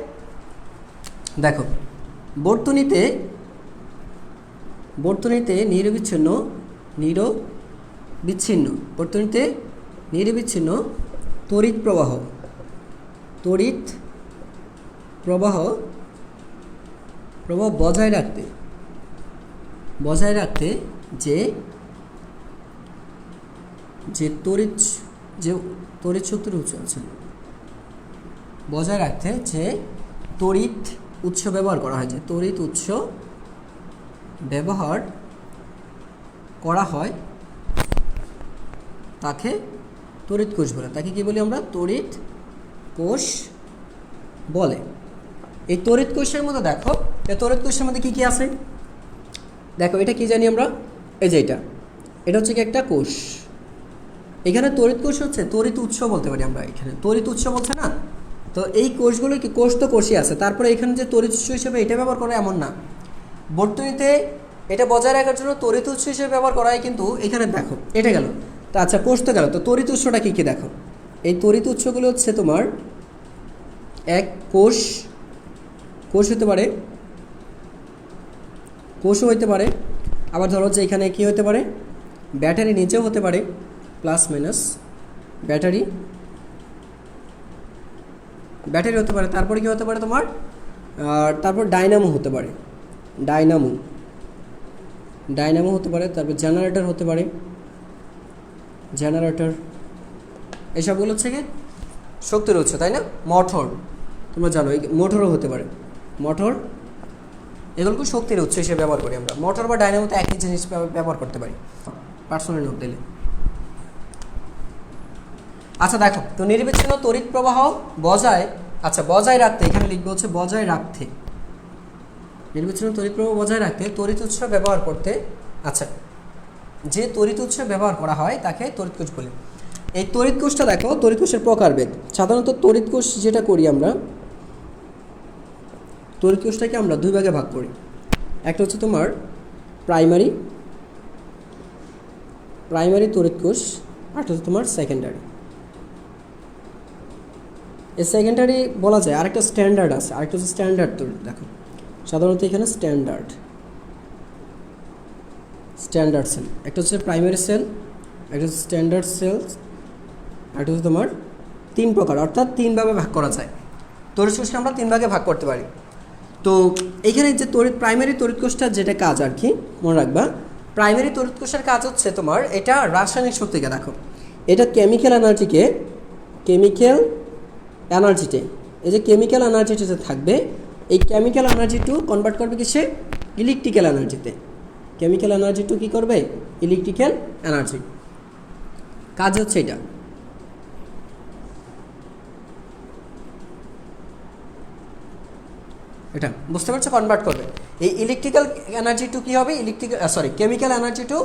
দেখো বর্তনীতে নিরবিচ্ছিন্ন বর্তনীতে নিরবিচ্ছিন্ন তড়িৎ প্রবাহ বজায় রাখতে যে তড়িৎ শক্তির উৎস আছে, বজায় রাখতে যে তড়িৎ উৎস ব্যবহার করা হয়, যে তড়িৎ উৎস ব্যবহার করা হয় তাকে তড়িৎ কোষ বলে। তাকে কি বলি আমরা, তড়িৎ কোষ বলে। এই তড়িৎ কোষের মধ্যে দেখো, এই তড়িৎ কোষের মধ্যে কি কি আছে দেখো, এটা কি জানি আমরা, এই যে এটা হচ্ছে কি একটা কোষ। এখানে তড়িৎ কোষ হচ্ছে তড়িৎ উৎস বলতে পারি আমরা, এখানে তড়িৎ উৎস বলছে না। তো এই কোষগুলো কি, কোষ তো কোষই আছে, তারপরে এখানে যে তড়িৎ উৎস হিসেবে এটা ব্যবহার করা এমন না। বর্তনীতে এটা বজায় রাখার জন্য তড়িৎ উৎস হিসেবে ব্যবহার করা হয়, কিন্তু এখানে দেখো এটা গেল। তা আচ্ছা, কোষ তো গেল, তো তড়িৎ উৎসটা কী কী দেখো। এই তড়িৎ উৎসগুলো হচ্ছে তোমার এক কোষ হতে পারে, কোষও হতে পারে, আবার ধরো যে এখানে কী হতে পারে, ব্যাটারি নিচেও হতে পারে, প্লাস মাইনাস ব্যাটারি হতে পারে। তারপরে কি হতে পারে তোমার, তারপর ডাইনামো হতে পারে, ডাইনামো হতে পারে। তারপর জেনারেটর হতে পারে, এসবগুলো হচ্ছে কি শক্তির উৎস, তাই না? মোটর, তোমরা জানো এই মোটরও হতে পারে, এগুলোকে শক্তির উৎস হিসেবে ব্যবহার করি আমরা। মোটর বা ডাইনামোতে একই জিনিস ব্যবহার করতে পারি, পার্সোনাল নোট দিলে। আচ্ছা দেখো, তো নিরবিচ্ছিন্ন তড়িৎ প্রবাহ বজায় রাখতে, এখানে লিখবো হচ্ছে বজায় রাখতে, নিরবিচ্ছিন্ন তড়িৎ প্রবাহ বজায় রাখতে তড়িৎ উৎস ব্যবহার করতে, আচ্ছা যে তড়িৎ উৎস ব্যবহার করা হয় তাকে তড়িৎ কোষ বলে। এই তড়িৎ কোষটা দেখো, তড়িৎ কোষের প্রকারভেদ। সাধারণত তড়িৎ কোষ যেটা করি আমরা, তড়িৎ কোষটাকে আমরা দুই ভাগে ভাগ করি। একটা হচ্ছে তোমার প্রাইমারি তড়িৎ কোষ, আরেকটা হচ্ছে তোমার সেকেন্ডারি। এই সেকেন্ডারি বলা যায়, আরেকটা স্ট্যান্ডার্ড আছে, আরেকটা হচ্ছে স্ট্যান্ডার্ড তড়িৎ। দেখো সাধারণত এখানে স্ট্যান্ডার্ড সেল, একটা হচ্ছে প্রাইমারি সেল, একটা হচ্ছে স্ট্যান্ডার্ড সেল, একটা হচ্ছে তোমার তিন প্রকার, অর্থাৎ তিনভাবে ভাগ করা যায়। তড়িৎ কোষকে আমরা তিন ভাগে ভাগ করতে পারি। তো এইখানে যে প্রাইমারি তড়িৎ কোষটার যেটা কাজ আর কি মনে রাখবা, প্রাইমারি তড়িৎ কোষের কাজ হচ্ছে তোমার, এটা রাসায়নিক শক্তিকে, দেখো এটা কেমিক্যাল এনার্জিতে এই যে কেমিক্যাল এনার্জিতে থাকবে, এই কেমিক্যাল এনার্জি টু কনভার্ট করবে কিসে? ইলেকট্রিক্যাল এনার্জিতে। কেমিক্যাল এনার্জি টু কী করবে? Electrical energy. কাজ হচ্ছে এটা। এটা বুঝতে পারছো? কনভার্ট করবে এই ইলেকট্রিক্যাল এনার্জি টু কী হবে? কেমিক্যাল এনার্জি টু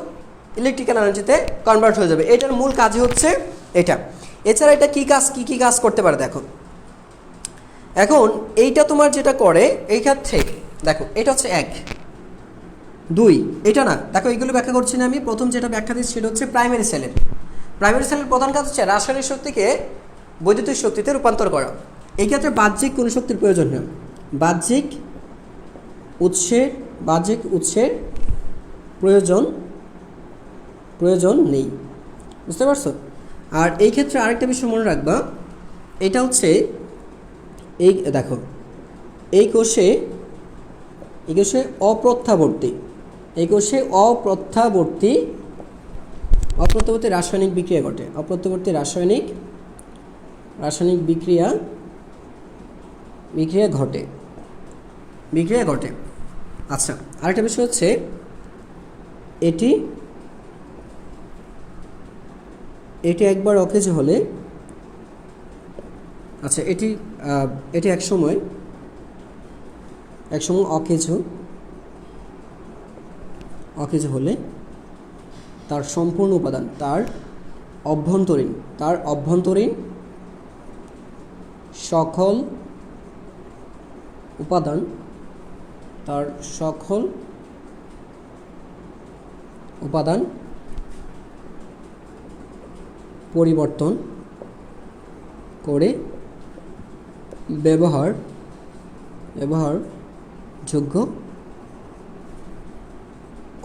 ইলেকট্রিক্যাল এনার্জিতে কনভার্ট হয়ে যাবে। এটার মূল কাজই হচ্ছে এটা। এছাড়া এটা কী কাজ করতে পারে দেখো। এখন এইটা তোমার যেটা করে এই ক্ষেত্রে দেখো, এটা হচ্ছে 1 2, এটা না, দেখো এইগুলো ব্যাখ্যা করছি না আমি। প্রথম যেটা ব্যাখ্যা দিচ্ছি সেটা হচ্ছে প্রাইমারি সেলের প্রধান কাজ হচ্ছে রাসায়নিক শক্তিকে বৈদ্যুতিক শক্তিতে রূপান্তর করা। এই ক্ষেত্রে বাহ্যিক কোনো শক্তির প্রয়োজন নেই, বাহ্যিক উৎসের প্রয়োজন নেই, বুঝতে পারছো? আর এই ক্ষেত্রে আরেকটা বিষয় মনে রাখবা, এটা হচ্ছে এই দেখো এই কোষে অপ্রত্যাবর্তী রাসায়নিক বিক্রিয়া ঘটে। অপ্রত্যাবর্তী রাসায়নিক বিক্রিয়া ঘটে। আচ্ছা, আরেকটা বিষয় হচ্ছে এটি একবার অকেজ হলে, আচ্ছা এটি এক সময় অকেজ হলে তার সম্পূর্ণ উপাদান, তার অভ্যন্তরীণ সকল উপাদান পরিবর্তন করে ব্যবহারযোগ্য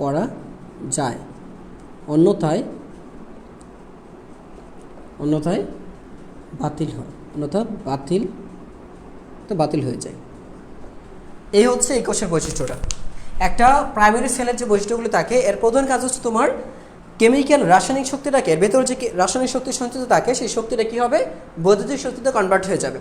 করা যায়, অন্যথায় বাতিল হয়ে যায়। এই হচ্ছে এই কোষের বৈশিষ্ট্যটা। একটা প্রাইমারি সেলের যে বৈশিষ্ট্যগুলো থাকে, এর প্রধান কাজ হচ্ছে তোমার কেমিক্যাল রাসায়নিক শক্তিটাকে, ভেতরে যে রাসায়নিক শক্তি সঞ্চিত থাকে সেই শক্তিটা কী হবে? বৈদ্যুতিক শক্তিতে কনভার্ট হয়ে যাবে।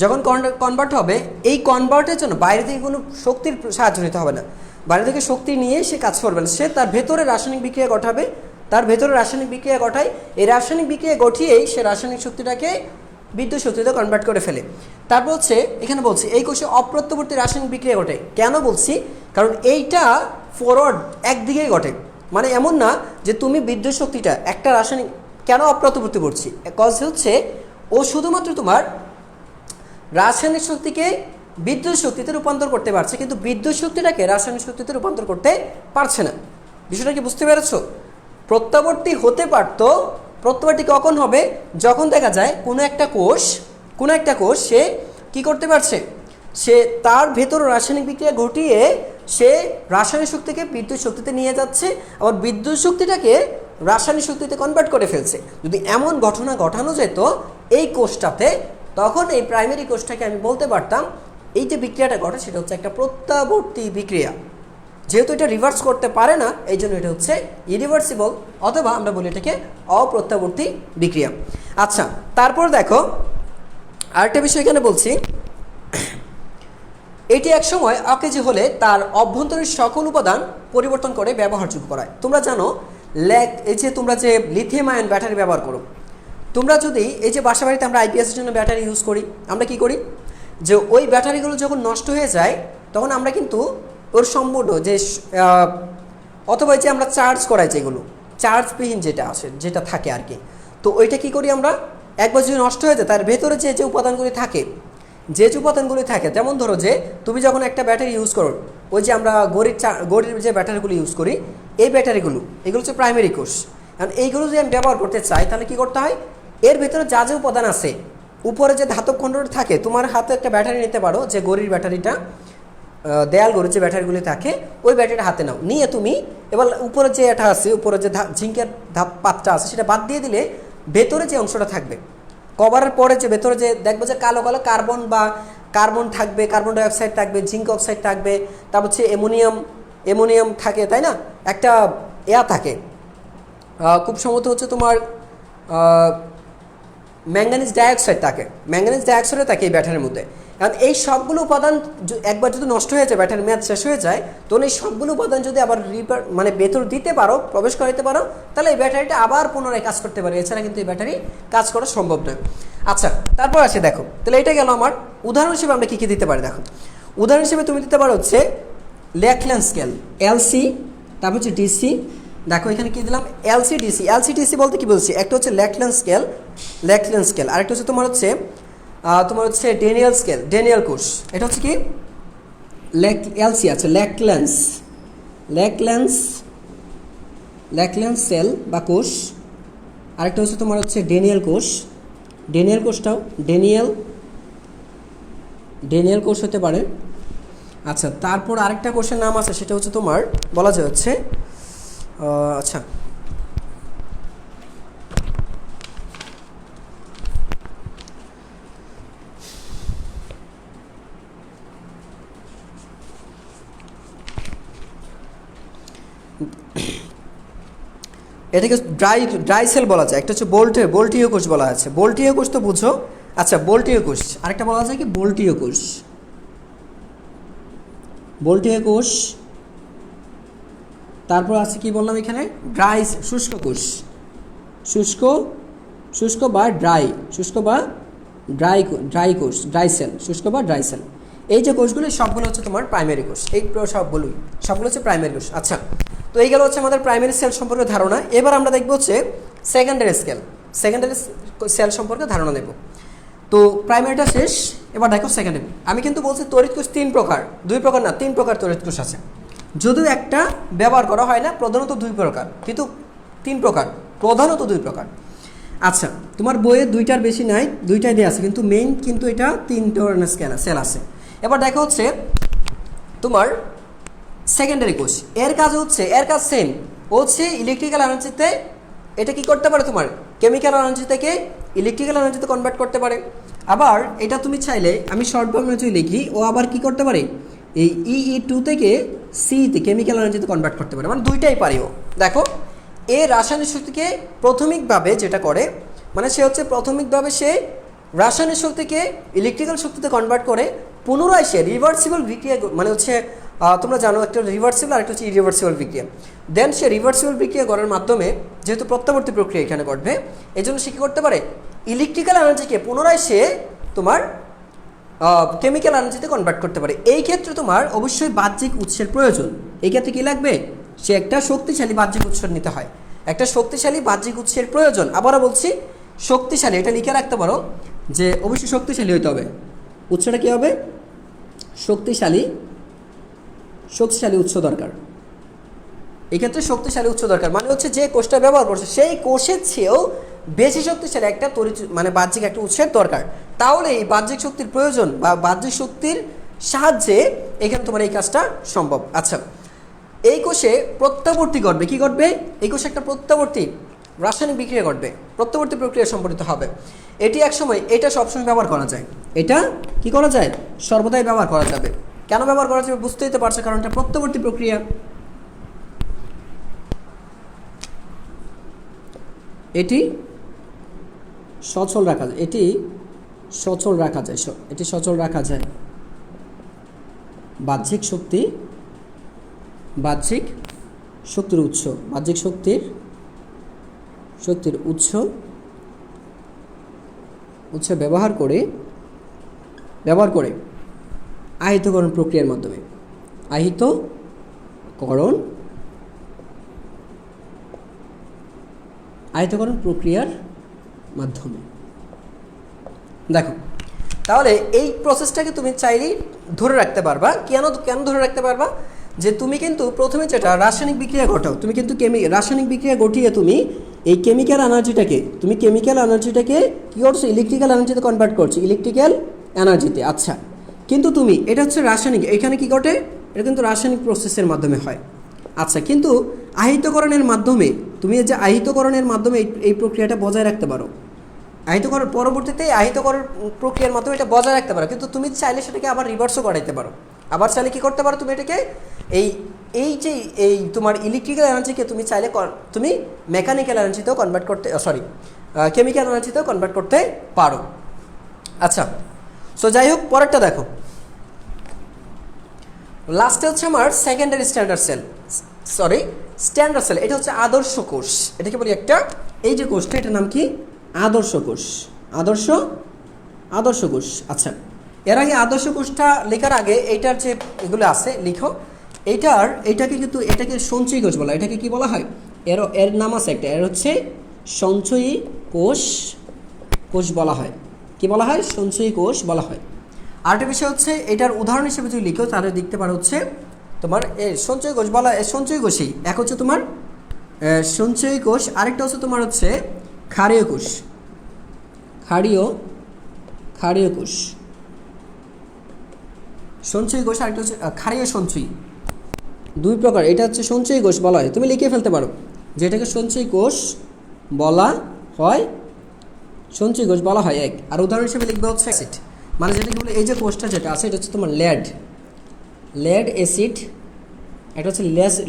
যখন কনভার্ট হবে, এই কনভার্টের জন্য বাইরে থেকে কোনো শক্তির সাহায্য নিতে হবে না, বাইরে থেকে শক্তি নিয়ে সে কাজ করবে না, সে তার ভেতরে রাসায়নিক বিক্রিয়া ঘটাবে, এই রাসায়নিক বিক্রিয়া ঘটিয়েই সে রাসায়নিক শক্তিটাকে বিদ্যুৎ শক্তিতে কনভার্ট করে ফেলে। তারপর হচ্ছে এখানে বলছি এই কোষে অপ্রত্যাবর্তী রাসায়নিক বিক্রিয়া ঘটে। কেন বলছি? কারণ এইটা ফরওয়ার্ড একদিকেই ঘটে, মানে এমন না যে তুমি বিদ্যুৎ শক্তিটা একটা রাসায়নিক, কেন অপ্রত্যাবর্তী করছি? কজ হচ্ছে ও শুধুমাত্র তোমার রাসায়নিক শক্তিকে বিদ্যুৎ শক্তিতে রূপান্তর করতে পারছে, কিন্তু বিদ্যুৎ শক্তিটাকে রাসায়নিক শক্তিতে রূপান্তর করতে পারছে না। বিষয়টা কি বুঝতে পেরেছো? প্রত্যাবর্তী হতে পারতো, প্রত্যাবর্তী কখন হবে? যখন দেখা যায় কোনো একটা কোষ সে কি করতে পারছে, সে তার ভেতর রাসায়নিক বিক্রিয়া ঘটিয়ে সে রাসায়নিক শক্তিকে বিদ্যুৎ শক্তিতে নিয়ে যাচ্ছে, আবার বিদ্যুৎ শক্তিটাকে রাসায়নিক শক্তিতে কনভার্ট করে ফেলছে। যদি এমন ঘটনা ঘটানো যেত এই কোষটাতে, তখন এই প্রাইমারি কোষটাকে আমি বলতে পারতাম এই যে বিক্রিয়াটা ঘটে সেটা হচ্ছে একটা প্রত্যাবর্তী বিক্রিয়া। যেহেতু এটা রিভার্স করতে পারে না, এই জন্য এটা হচ্ছে ইরিভার্সিবল, অথবা আমরা বলি এটাকে অপ্রত্যাবর্তী বিক্রিয়া। আচ্ছা, তারপর দেখো আরেকটা বিষয় এখানে বলছি, এটি এক সময় অকেজে হলে তার অভ্যন্তরীণ সকল উপাদান পরিবর্তন করে ব্যবহারযোগ্য করায়। তোমরা জানো এই যে তোমরা যে লিথিয়াম আয়ন ব্যাটারি ব্যবহার করো, তোমরা যদি এই যে বাসা বাড়িতে আমরা আইপিএসের জন্য ব্যাটারি ইউজ করি, আমরা কি করি যে ওই ব্যাটারিগুলো যখন নষ্ট হয়ে যায় তখন আমরা কিন্তু ওর সম্পূর্ণ যে অথবা যে আমরা চার্জ করাই, যেগুলো চার্জবিহীন যেটা থাকে আর কি, তো ওইটা কি করি আমরা, একবার যদি নষ্ট হয়ে যায় তার ভেতরে যে উপাদানগুলি থাকে, যেমন ধরো যে তুমি যখন একটা ব্যাটারি ইউজ করো, ওই যে আমরা গড়ির যে ব্যাটারিগুলো ইউজ করি, এই ব্যাটারিগুলো এগুলো হচ্ছে প্রাইমারি কোষ। কারণ এইগুলো যদি আমি ব্যবহার করতে চাই তাহলে কি করতে হয়, এর ভেতরে যা উপাদান আছে, উপরে যে ধাতব খণ্ডটা থাকে, তোমার হাতে একটা ব্যাটারি নিতে পারো, যে গড়ির ব্যাটারিটা, দেয়াল গড়ির যে ব্যাটারিগুলি থাকে, ওই ব্যাটারিটা হাতে নাও, নিয়ে তুমি এবার উপরে যে এটা আছে, উপরে যে জিঙ্কের পাতটা আছে সেটা বাদ দিয়ে দিলে ভেতরে যে অংশটা থাকবে, কভারের পরে যে ভেতরে যে দেখবে যে কালো কার্বন থাকবে, কার্বন ডাইঅক্সাইড থাকবে, জিঙ্ক অক্সাইড থাকবে, তারপর হচ্ছে অ্যামোনিয়াম থাকে, তাই না, একটা থাকে, খুব সম্ভবত হচ্ছে তোমার ম্যাঙ্গানিজ ডাইঅক্সাইড থাকে, ম্যাঙ্গানিজ ডাইঅক্সাইডও থাকে এই ব্যাটারির মধ্যে। কারণ এই সবগুলো উপাদান একবার যদি নষ্ট হয়ে যায়, ব্যাটারির মেয়াদ শেষ হয়ে যায়, তখন এই সবগুলো উপাদান যদি আবার মানে ভেতর দিতে পারো, প্রবেশ করাতে পারো, তাহলে এই ব্যাটারিটা আবার পুনরায় কাজ করতে পারে। এছাড়া কিন্তু এই ব্যাটারি কাজ করা সম্ভব নয়। আচ্ছা, তারপর আসে দেখো, তাহলে এটা গেল আমার উদাহরণ হিসেবে আমরা কী কী দিতে পারি। দেখো, উদাহরণ হিসেবে তুমি দিতে পারো হচ্ছে ল্যাকল্যান্ড স্কেল, এলসি, তারপর হচ্ছে ডিসি। দেখো এখানে কি দিলাম, এলসি ডিসি। এলসি ডিসি বলতে কি বলছি, একটা হচ্ছে ল্যাকল্যান্ড স্কেল, ল্যাকল্যান্ড স্কেল, আরেকটা হচ্ছে তোমার হচ্ছে ড্যানিয়েল স্কেল, ড্যানিয়েল কোষ। এটা হচ্ছে কি এলসি আছে, ল্যাকল্যান্ড সেল বা কোষ। আরেকটা হচ্ছে তোমার হচ্ছে ড্যানিয়েল কোষ, ড্যানিয়েল কোষটাও ড্যানিয়েল কোষ হতে পারে। আচ্ছা, তারপর আরেকটা কোষের নাম আছে, সেটা হচ্ছে তোমার বলা যায় হচ্ছে আচ্ছা এটাকে ড্রাই সেল বলা যায়। একটা হচ্ছে বোল্টীয় কোষ বলা আছে, বোল্টীয় কোষ তো বুঝো। আচ্ছা, বোল্টীয় কোষ, আরেকটা বলা যায় কি বোল্টীয় কোষ, বোল্টীয় কোষ। তারপর আছে কি বললাম এখানে, শুষ্ক কোষ, শুষ্ক বা ড্রাই কোষ, ড্রাই সেল, শুষ্ক বা ড্রাই সেল। এই যে কোষগুলো সবগুলো হচ্ছে তোমার প্রাইমারি কোষ, এই সবগুলো হচ্ছে প্রাইমারি কোষ। আচ্ছা, তো এই গেল হচ্ছে আমাদের প্রাইমারি সেল সম্পর্কে ধারণা। এবার আমরা দেখবো হচ্ছে সেকেন্ডারি সেল সম্পর্কে ধারণা নেব। তো প্রাইমারিটা শেষ, এবার দেখো সেকেন্ডারি। আমি কিন্তু বলছি তড়িৎ কোষ 3 প্রকার, 2 প্রকার না, 3 প্রকার তড়িৎ কোষ আছে। যদিও একটা ব্যবহার করা হয় না, প্রধানত 2 প্রকার, কিন্তু 3 প্রকার, প্রধানত 2 প্রকার। আচ্ছা, তোমার বইয়ে 2টার বেশি নাই, 2টাই দেওয়া আছে, কিন্তু মেইন কিন্তু এটা 3 ধরনের সেল আছে। এবার দেখো হচ্ছে তোমার সেকেন্ডারি কোষ, এর কাজ সেম, হচ্ছে ইলেকট্রিক্যাল এনার্জিতে, এটা কি করতে পারে তোমার কেমিক্যাল এনার্জি থেকে ইলেকট্রিক্যাল এনার্জিতে কনভার্ট করতে পারে। আবার এটা তুমি চাইলে, আমি শর্ট ফর্মে যদি লিখি, ও আবার কি করতে পারে, এই EE2 থেকে সিতে কেমিক্যাল এনার্জিতে কনভার্ট করতে পারে, মানে 2টাই পারে ও। দেখো, এ রাসায়নিক শক্তিকে প্রাথমিকভাবে যেটা করে, মানে সে হচ্ছে প্রাথমিকভাবে সে রাসায়নিক শক্তিকে ইলেকট্রিক্যাল শক্তিতে কনভার্ট করে, পুনরায় সে রিভার্সিবল বিক্রিয়া, মানে হচ্ছে তোমরা জানো একটা রিভার্সিবল আর একটা হচ্ছে ইরিভার্সিবল বিক্রিয়া। দেন সে রিভার্সিবল বিক্রিয়া করার মাধ্যমে, যেহেতু প্রত্যাবর্তী প্রক্রিয়া এখানে ঘটবে, এই জন্য সে কী করতে পারে, ইলেকট্রিক্যাল এনার্জিকে পুনরায় সে তোমার কেমিক্যাল এনার্জিতে কনভার্ট করতে পারে। এই ক্ষেত্রে তোমার অবশ্যই বাহ্যিক উৎসের প্রয়োজন। এই ক্ষেত্রে কী লাগবে, সে একটা শক্তিশালী বাহ্যিক উৎস নিতে হয়, একটা শক্তিশালী বাহ্যিক উৎসের প্রয়োজন। আবারও বলছি, শক্তিশালী, এটা লিখে রাখতে পারো যে অবশ্যই শক্তিশালী হতে হবে। উৎসটা কী হবে, শক্তিশালী উৎস দরকার। এক্ষেত্রে শক্তিশালী উৎস দরকার, মানে হচ্ছে যে কোষটা ব্যবহার করছে সেই কোষের চেয়েও বেশি শক্তিশালী একটা মানে বাহ্যিক একটা উৎসের দরকার। তাহলে এই বাহ্যিক শক্তির প্রয়োজন বা বাহ্যিক শক্তির সাহায্যে এখানে তোমার এই কাজটা সম্ভব। আচ্ছা, এই কোষে প্রত্যাবর্তী ঘটবে, কি ঘটবে, এই কোষে একটা প্রত্যাবর্তী রাসায়নিক বিক্রিয়া ঘটবে, প্রত্যাবর্তী প্রক্রিয়া সম্পর্কিত হবে। এটি একসময়, এটা সবসময় ব্যবহার করা যায়, এটা কি করা যায়, সর্বদাই ব্যবহার করা যাবে। কেন ব্যবহার করা যাবে বুঝতেই তো পারছো, কারণ এটা প্রত্যাবর্তী প্রক্রিয়া। এটি সচল রাখা যায়, এটি সচল রাখা যায়। বাহ্যিক শক্তির উৎস, বাহ্যিক শক্তির উৎস ব্যবহার করে আহিতকরণ প্রক্রিয়ার মাধ্যমে, আহিতকরণ প্রক্রিয়ার মাধ্যমে। দেখো, তাহলে এই প্রসেসটাকে তুমি চাইলেই ধরে রাখতে পারবা। কেন ধরে রাখতে পারবা, যে তুমি কিন্তু প্রথমে যেটা রাসায়নিক বিক্রিয়া ঘটাও, তুমি কিন্তু রাসায়নিক বিক্রিয়া ঘটিয়ে তুমি এই কেমিক্যাল এনার্জিটাকে কী করছো, ইলেকট্রিক্যাল এনার্জিতে কনভার্ট করছো, ইলেকট্রিক্যাল এনার্জিতে। আচ্ছা, কিন্তু তুমি এটা হচ্ছে রাসায়নিক, এখানে কি ঘটে, এটা কিন্তু রাসায়নিক প্রসেসের মাধ্যমে হয়। আচ্ছা, কিন্তু আহিতকরণের মাধ্যমে, তুমি যে আহিতকরণের মাধ্যমে এই প্রক্রিয়াটা বজায় রাখতে পারো, পরবর্তীতে আহিতকরণ প্রক্রিয়ার মাধ্যমে এটা বজায় রাখতে পারো। কিন্তু তুমি চাইলে সেটাকে আবার রিভার্সও করাইতে পারো। আবার চাইলে কী করতে পারো, তুমি এটাকে এই তোমার ইলেকট্রিক্যাল এনার্জিকে তুমি চাইলে তুমি মেকানিক্যাল এনার্জিতেও কনভার্ট করতে, কেমিক্যাল এনার্জিতেও কনভার্ট করতে পারো। আচ্ছা, সো যাই হোক, পরেরটা দেখো। লাস্টে হচ্ছে আমার secondary standard cell, sorry standard cell. এটা হচ্ছে আদর্শ কোষ, এটাকে বলি একটা, এই যে কোষটা এটার নাম কি? আদর্শ কোষ। আদর্শ কোষ। আচ্ছা, এর আগে আদর্শ কোষটা লেখার আগে এইটার যে এগুলো আছে লিখো। এটাকে কিন্তু এটাকে সঞ্চয়ী কোষ বলা হয়। এটাকে কি বলা হয়? এর নাম আছে একটা, এর হচ্ছে সঞ্চয়ী কোষ বলা হয়। কি বলা হয়? সঞ্চয়ী কোষ বলা হয়। আরেকটা বিষয় হচ্ছে, এটার উদাহরণ হিসেবে যদি লিখো তাহলে দেখতে পারো হচ্ছে তোমার সঞ্চয়ী কোষ বলা, সঞ্চয়ী কোষই এক হচ্ছে তোমার সঞ্চয়ী কোষ, আরেকটা হচ্ছে তোমার হচ্ছে ক্ষারীয় কোষ। ক্ষারীয় কোষ, সঞ্চয়ী কোষ, আরেকটা হচ্ছে ক্ষারীয় সঞ্চয়ী। দুই প্রকার। এটা হচ্ছে সঞ্চয়ী কোষ বলা হয়, তুমি লিখে ফেলতে পারো যে এটাকে সঞ্চয়ী কোষ বলা হয়। সঞ্চয়ী কোষ বলা হয় এক। আর উদাহরণ হিসেবে লিখবে হচ্ছে অ্যাসিড, মানে যেটাকে বলে এই যে কোষটা যেটা আছে এটা হচ্ছে তোমার লেড অ্যাসিড। এটা হচ্ছে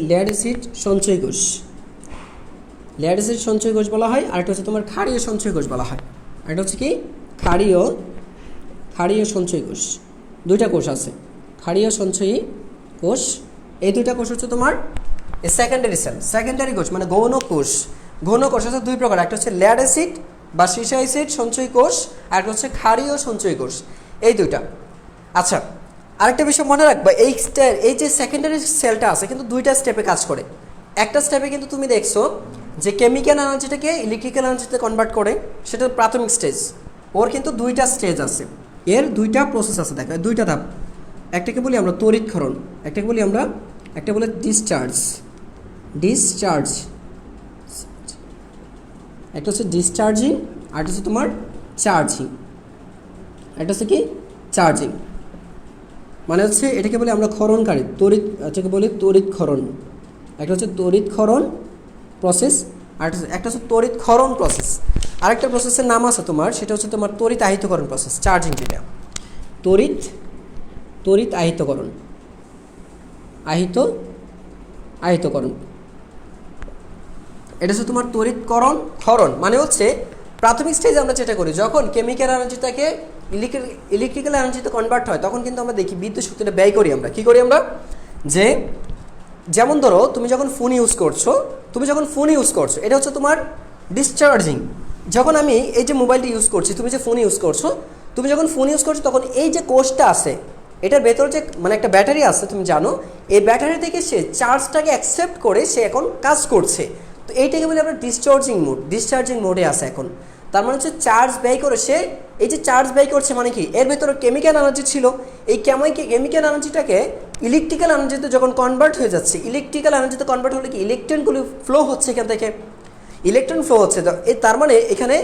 লেড অ্যাসিড সঞ্চয়ী কোষ, লেড অ্যাসিড সঞ্চয়ী কোষ বলা হয়। আর এটা হচ্ছে তোমার ক্ষারীয় সঞ্চয়ী কোষ বলা হয়। আর এটা হচ্ছে কি? ক্ষারীয় সঞ্চয়ী কোষ। দুইটা কোষ আছে, ক্ষারীয় সঞ্চয়ী কোষ। এই দুইটা কোষ হচ্ছে তোমার সেকেন্ডারি সেল, সেকেন্ডারি কোষ মানে গৌণ কোষ। গৌণ কোষ আছে দুই প্রকার, একটা হচ্ছে লেড অ্যাসিড বা সীসা অ্যাসিড সঞ্চয়ী কোষ, আর একটা হচ্ছে ক্ষারীয় সঞ্চয়ী কোষ, এই দুইটা। আচ্ছা, আরেকটা বিষয় মনে রাখবা, এই যে সেকেন্ডারি সেলটা আছে কিন্তু দুইটা স্টেপে কাজ করে। একটা স্টেপে কিন্তু তুমি দেখছো যে কেমিক্যাল এনার্জিটাকে ইলেকট্রিক্যাল এনার্জিতে কনভার্ট করে, সেটা প্রাথমিক স্টেজ। ওর কিন্তু দুইটা স্টেজ আছে, এর দুইটা প্রসেস আছে, দেখো দুইটা ধাপ। একটাকে বলি আমরা তড়িৎক্ষরণ, একটাকে বলি আমরা, একটা বলে ডিসচার্জ। একটা হচ্ছে ডিসচার্জিং, আর একটা হচ্ছে তোমার চার্জিং। একটা হচ্ছে কি? চার্জিং। মানে হচ্ছে এটাকে বলি আমরা ক্ষরণকারী, এটাকে বলি তড়িৎক্ষরণ। একটা হচ্ছে তড়িৎক্ষরণ প্রসেস, আর একটা হচ্ছে তড়িৎক্ষরণ প্রসেস। আরেকটা প্রসেসের নাম আছে তোমার, সেটা হচ্ছে তোমার তড়িৎ আহিতকরণ প্রসেস। চার্জিং যেটা তড়িৎ আহিতকরণ, আহিতকরণ, এটা হচ্ছে তোমার ক্ষরণ। মানে হচ্ছে প্রাথমিক স্টেজে আমরা যেটা করি, যখন কেমিক্যাল এনার্জিটাকে ইলেকট্রিক্যাল এনার্জিতে কনভার্ট হয়, তখন কিন্তু আমরা দেখি বিদ্যুৎ শক্তিটা ব্যয় করি আমরা। কী করি আমরা? যেমন ধরো তুমি যখন ফোন ইউজ করছো, এটা হচ্ছে তোমার ডিসচার্জিং। যখন আমি এই যে মোবাইলটি ইউজ করছি, তুমি যে ফোন ইউজ করছো, তখন এই যে কোষটা আছে, এটার ভেতরে যে মানে একটা ব্যাটারি আছে, তুমি জানো, এই ব্যাটারি থেকে সে চার্জটাকে অ্যাকসেপ্ট করে সে এখন কাজ করছে। তো এইটাকে বলে আমরা ডিসচার্জিং মোডে আছে এখন। তার মানে হচ্ছে চার্জ ব্যয় করে সে, এই যে চার্জ ব্যয় করছে মানে কি, এর ভেতরে কেমিক্যাল এনার্জি ছিল, এই কেমিক্যাল এনার্জিটাকে ইলেকট্রিক্যাল এনার্জিতে যখন কনভার্ট হয়ে যাচ্ছে, ইলেকট্রিক্যাল এনার্জিতে কনভার্ট হলে কি ইলেকট্রনগুলো ফ্লো হচ্ছে, এখান থেকে ইলেকট্রন ফ্লো হচ্ছে। তার মানে এখানে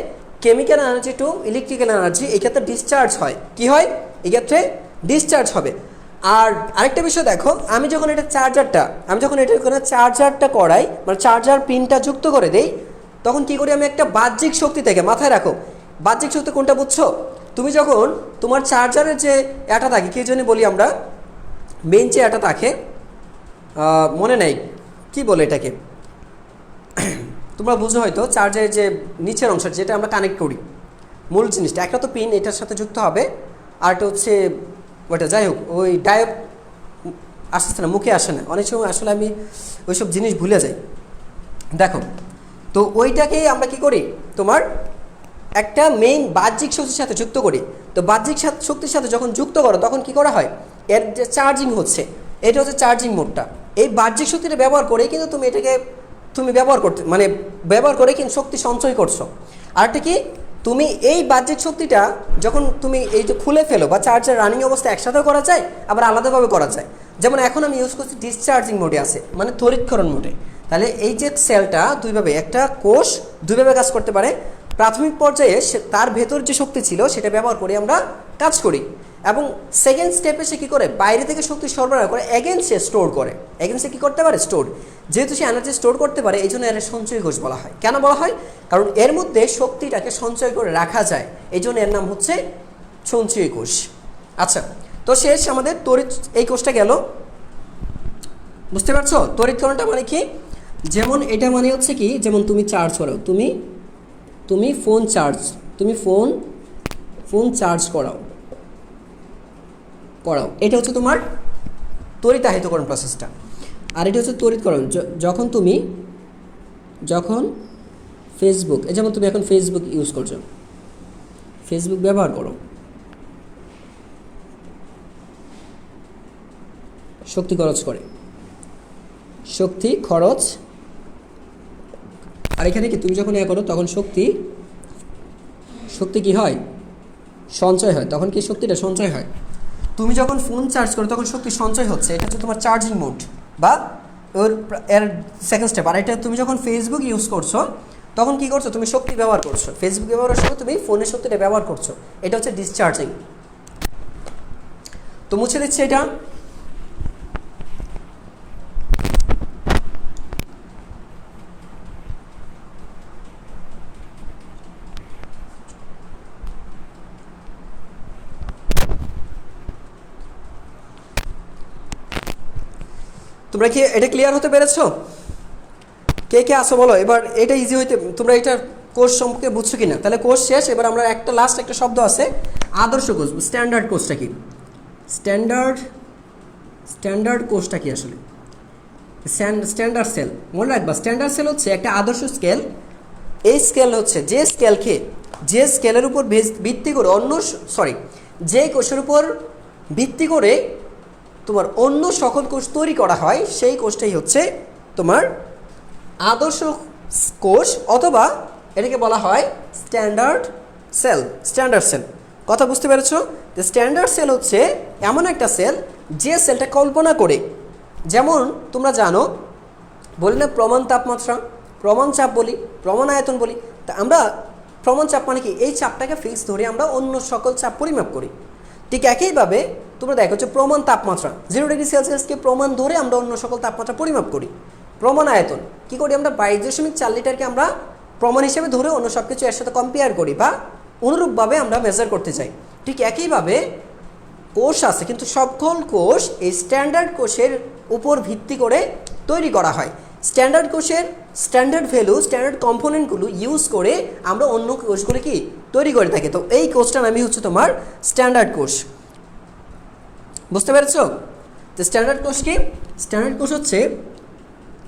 chemical energy to electrical energy, এই ক্ষেত্রে ডিসচার্জ হয়। কি হয়? এই ক্ষেত্রে ডিসচার্জ হবে। আর আরেকটা বিষয় দেখো, আমি যখন এটা চার্জারটা করাই, মানে চার্জার পিনটা যুক্ত করে দেই, তখন কি করি আমি? একটা বাহ্যিক শক্তি থেকে, মাথায় রাখো বাহ্যিক শক্তি কোনটা বুঝছো? তুমি যখন তোমার চার্জারের যে এটা থাকে, কি জন্য বলি আমরা, মেইন যে এটা থাকে, মনে নেই কি বলে এটাকে, তোমরা বুঝো হয়তো, চার্জারের যে নিচের অংশ যেটা আমরা কানেক্ট করি, মূল জিনিসটা একটা তো পিন এটার সাথে যুক্ত হবে, আর একটা হচ্ছে ওইটা, যাই হোক ওই ডায়োড আসছে না, মুখে আসে না অনেক সময়, আসলে আমি ওইসব জিনিস ভুলে যাই। দেখো, তো ওইটাকেই আমরা কি করি, তোমার একটা মেইন বাহ্যিক শক্তির সাথে যুক্ত করি। তো বাহ্যিক শক্তির সাথে যখন যুক্ত করো, তখন কি করা হয়, এর যে চার্জিং হচ্ছে, এটা হচ্ছে চার্জিং মোডটা। এই বাহ্যিক শক্তিটা ব্যবহার করেই কিন্তু তুমি এটাকে ব্যবহার করে কিন্তু শক্তি সঞ্চয় করছো। আরেকটা কি, তুমি এই বাহ্যিক শক্তিটা যখন তুমি এই যে খুলে ফেলো, বা চার্জার রানিং অবস্থা একসাথেও করা যায়, আবার আলাদাভাবে করা যায়। যেমন এখন আমি ইউজ করছি ডিসচার্জিং মোডে আছে, মানে তড়িৎক্ষরণ মোডে। তাহলে এই যে সেলটা দুইভাবে, একটা কোষ দুইভাবে কাজ করতে পারে। প্রাথমিক পর্যায়ে তার ভেতর যে শক্তি ছিল সেটা ব্যবহার করে আমরা কাজ করি, এবং সেকেন্ড স্টেপে সে কী করে, বাইরে থেকে শক্তি সরবরাহ করে এগেন সে স্টোর করে, এগেন সে কী করতে পারে, স্টোর। যেহেতু সে এনার্জি স্টোর করতে পারে, এই জন্য এর সঞ্চয় কোষ বলা হয়। কেন বলা হয়? কারণ এর মধ্যে শক্তিটাকে সঞ্চয় করে রাখা যায়, এই জন্য এর নাম হচ্ছে সঞ্চয় কোষ। আচ্ছা, তো শেষ আমাদের এই কোষটা গেল, বুঝতে পারছো? তড়িৎকরণটা মানে কি, যেমন এটা মানে হচ্ছে কি, যেমন তুমি চার্জ করো, তুমি তুমি ফোন চার্জ করাও, এটা হচ্ছে তোমার তড়িতাহিতকরণ প্রসেসটা। আর এটা হচ্ছে তড়িৎকরণ, যখন ফেসবুক, যেমন তুমি এখন ফেসবুক ইউজ করছো, ফেসবুক ব্যবহার করো, শক্তি খরচ, আর এখানে কি তুমি যখন করো তখন শক্তি কি হয়, সঞ্চয় হয়। তখন কি শক্তিটা সঞ্চয় হয়। তুমি যখন ফোন চার্জ করো তখন শক্তি সঞ্চয় হচ্ছে, এটা হচ্ছে তোমার চার্জিং মোড বা এর সেকেন্ড স্টেপ। আর এটা তুমি যখন ফেসবুক ইউজ করছো তখন কি করছো, তুমি শক্তি ব্যবহার করছো, ফেসবুক ব্যবহারের সময় তুমি ফোনের শক্তিটা ব্যবহার করছো, এটা হচ্ছে ডিসচার্জিং। তো মুছে দিচ্ছি এটা। তোমরা কি এটা ক্লিয়ার হতে পেরেছো? কে আসো বলো। এবার এটা ইজি হইতে, তোমরা এটা কোর্স সম্পর্কে বুঝছো কি না? তাহলে কোর্স শেষ। এবার আমরা লাস্ট একটা শব্দ আছে, আদর্শ কোষ। স্ট্যান্ডার্ড কোষটা কি? স্ট্যান্ডার্ড কোষটা কি আসলে? স্ট্যান্ডার্ড সেল মনে রাখবা। স্ট্যান্ডার্ড সেল হচ্ছে একটা আদর্শ স্কেল। এই স্কেল হচ্ছে যে স্কেলের উপর ভিত্তি করে যে কোষের উপর ভিত্তি করে তোমার অন্য সকল কোষ তৈরি করা হয়, সেই কোষটাই হচ্ছে তোমার আদর্শ কোষ, অথবা এটাকে বলা হয় স্ট্যান্ডার্ড সেল। কথা বুঝতে পেরেছো? যে স্ট্যান্ডার্ড সেল হচ্ছে এমন একটা সেল যে সেলটা কল্পনা করে, যেমন তোমরা জানো বলি না প্রমাণ তাপমাত্রা, প্রমাণ চাপ বলি, প্রমাণ আয়তন বলি। তা আমরা প্রমাণ চাপ মানে কি, এই চাপটাকে ফিক্স ধরে আমরা অন্য সকল চাপ পরিমাপ করি। ঠিক একইভাবে তোমরা দেখো হচ্ছে প্রমাণ তাপমাত্রা 0 ডিগ্রি সেলসিয়াসকে প্রমাণ ধরে আমরা অন্য সকল তাপমাত্রা পরিমাপ করি। প্রমাণ আয়তন কী করি আমরা, 22.4 লিটারকে আমরা প্রমাণ হিসেবে ধরে অন্য সব কিছু এর সাথে কম্পেয়ার করি বা অনুরূপভাবে আমরা মেজার করতে চাই। ঠিক একইভাবে কোষ আছে, কিন্তু সকল কোষ এই স্ট্যান্ডার্ড কোষের উপর ভিত্তি করে তৈরি করা হয়। স্ট্যান্ডার্ড কোষের স্ট্যান্ডার্ড ভ্যালু, স্ট্যান্ডার্ড কম্পোনেন্টগুলো ইউজ করে আমরা অন্য কোষগুলো কি তৈরি করে থাকি। তো এই কোষটার নামই হচ্ছে তোমার স্ট্যান্ডার্ড কোষ। বুঝতে পেরেছ? তো স্ট্যান্ডার্ড কোষ কি? স্ট্যান্ডার্ড কোষ হচ্ছে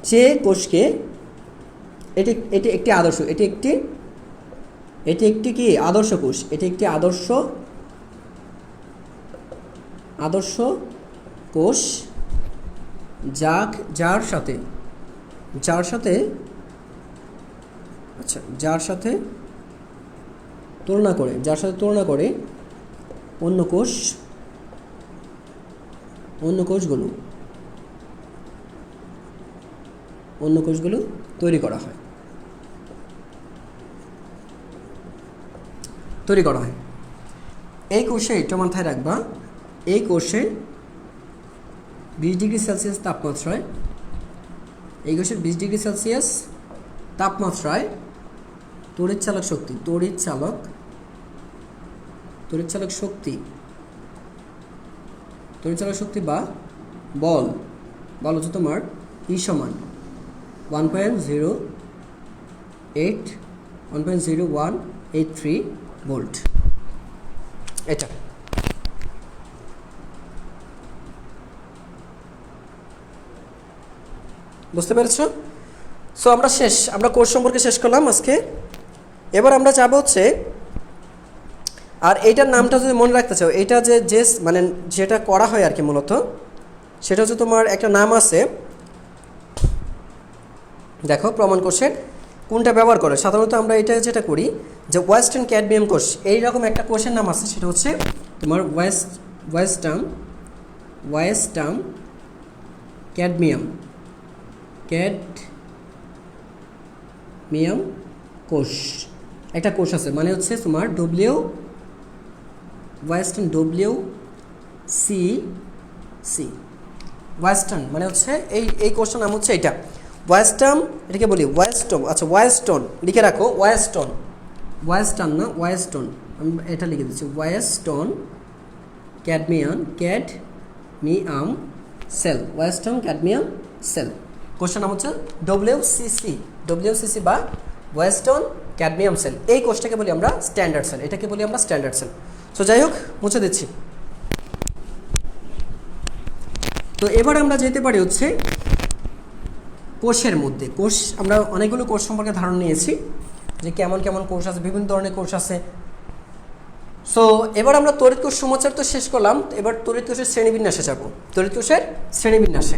যে কোষকে, এটি একটি আদর্শ, এটি একটি কি আদর্শ কোষ, এটি একটি আদর্শ কোষ যার সাথে তুলনা করে অন্য কোষগুলো তৈরি করা হয়। এই কোষে এটা মাথায় রাখবা, এই কোষে 20 ডিগ্রি সেলসিয়াস তাপমাত্রায়, এই কোষের 20 ডিগ্রি সেলসিয়াস তাপমাত্রায় তড়িৎচালক শক্তি বা বল হচ্ছে তোমার E সমান 1.0183 ভোল্ট। এটা বুঝতে পেরেছ? সো আমরা কোর্স সম্পর্কে শেষ করলাম আজকে। এবার আমরা যাব হচ্ছে, আর এইটার নামটা যদি মনে রাখতে চাও, এটা যে মানে যেটা করা হয় আর কি মূলত, সেটা হচ্ছে তোমার একটা নাম আছে। দেখো প্রমাণ কোষের কোনটা ব্যবহার করে। সাধারণত আমরা এটা যেটা করি যে ওয়েস্টার্ন ক্যাডমিয়াম কোষ, এইরকম একটা কোষের নাম আছে, সেটা হচ্ছে তোমার ওয়েস্টার্ন ক্যাডমিয়াম কোষ। একটা কোষ আছে, মানে হচ্ছে তোমার ওয়েস্টার্ন ওয়েস্টার্ন মানে হচ্ছে এই কোষটার নাম হচ্ছে এটা ওয়েস্টার্ন, এটাকে বলি ওয়েস্টন। আচ্ছা ওয়েস্টন লিখে রাখো, ওয়েস্টন না ওয়েস্টন, আমি এটা লিখে দিচ্ছি, Weston cadmium cell, western cadmium cell. কোষটার নাম হচ্ছে WCC বা ওয়েস্টার্ন ক্যাডমিয়াম সেল। এই কোষটাকে বলি আমরা স্ট্যান্ডার্ড সেল, এটাকে বলি আমরা স্ট্যান্ডার্ড সেল। সো যাই হোক, মুছে দিচ্ছি। তো এবার আমরা যেতে পারি হচ্ছে কোষের মধ্যে। কোষ, আমরা অনেকগুলো কোষ সম্পর্কে ধারণা নিয়েছি যে কেমন কেমন কোষ আছে, বিভিন্ন ধরনের কোষ আছে। সো এবার আমরা তড়িৎ কোষ সমাচার তো শেষ করলাম, এবার তড়িৎ কোষের শ্রেণীবিন্যাসে যাব। তড়িৎ কোষের শ্রেণীবিন্যাসে,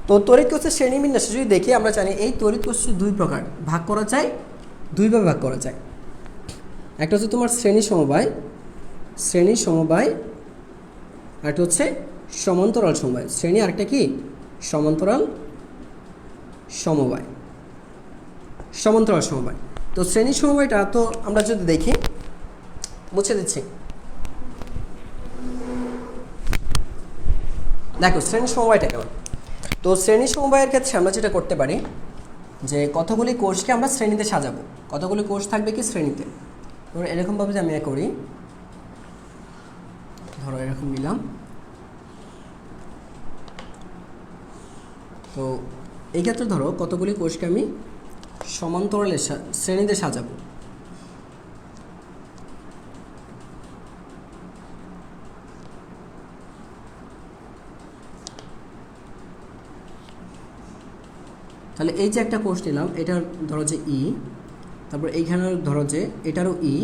তো তড়িৎ কোষের শ্রেণীবিন্যাসে যদি দেখি, আমরা জানি এই তড়িৎ কোষ দুই প্রকার, ভাগ করা যায়, দুইভাবে ভাগ করা যায়। একটা হচ্ছে তোমার শ্রেণী সমবায়, শ্রেণী সমবায়, আরেকটা হচ্ছে সমান্তরাল সমবায়। শ্রেণী আরেকটা কি? সমান্তরাল সমবায়, সমান্তরাল সমবায়। তো শ্রেণী সমবায়টা তো আমরা যদি দেখি, মুছে দিচ্ছি। দেখো শ্রেণী সমবায়টা কেমন। তো শ্রেণী সমবায়ের ক্ষেত্রে আমরা যেটা করতে পারি যে কতগুলি কোষকে আমরা শ্রেণীতে সাজাবো, কতগুলি কোষ থাকবে কি শ্রেণীতে। ধরো এরকমভাবে যে আমি করি, ধরো এরকম নিলাম। তো এই ক্ষেত্রে ধরো কতগুলি কোষকে আমি সমান্তরালে শ্রেণীতে সাজাবো। তাহলে এই যে একটা কোষ নিলাম, এটার ধরো যে ই, তারপর এইখানেও ধরো যে এটারও ই,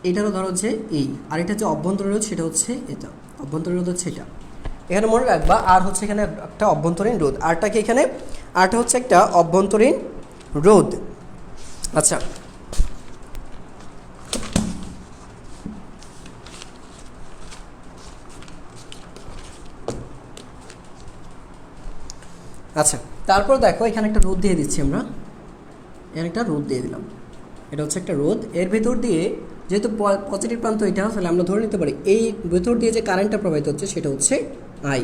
এটারও ধরো যে ই, আর এটা যে অভ্যন্তরীণ রোধ সেটা হচ্ছে এটা, অভ্যন্তরীণ রোধ হচ্ছে এটা। এখানে মনে রাখবা আর হচ্ছে এখানে একটা অভ্যন্তরীণ রোধ, আরটা কি এখানে, আরটা হচ্ছে একটা অভ্যন্তরীণ রোধ। আচ্ছা, আচ্ছা তারপর দেখো এখানে একটা রোধ দিয়ে দিচ্ছি আমরা, এখানে একটা রোধ দিয়ে দিলাম, এটা হচ্ছে একটা রোধ। এর ভেতর দিয়ে যেহেতু পজিটিভ প্রান্ত এটা, তাহলে আমরা ধরে নিতে পারি এই ভেতর দিয়ে যে কারেন্টটা প্রবাহিত হচ্ছে সেটা হচ্ছে আই,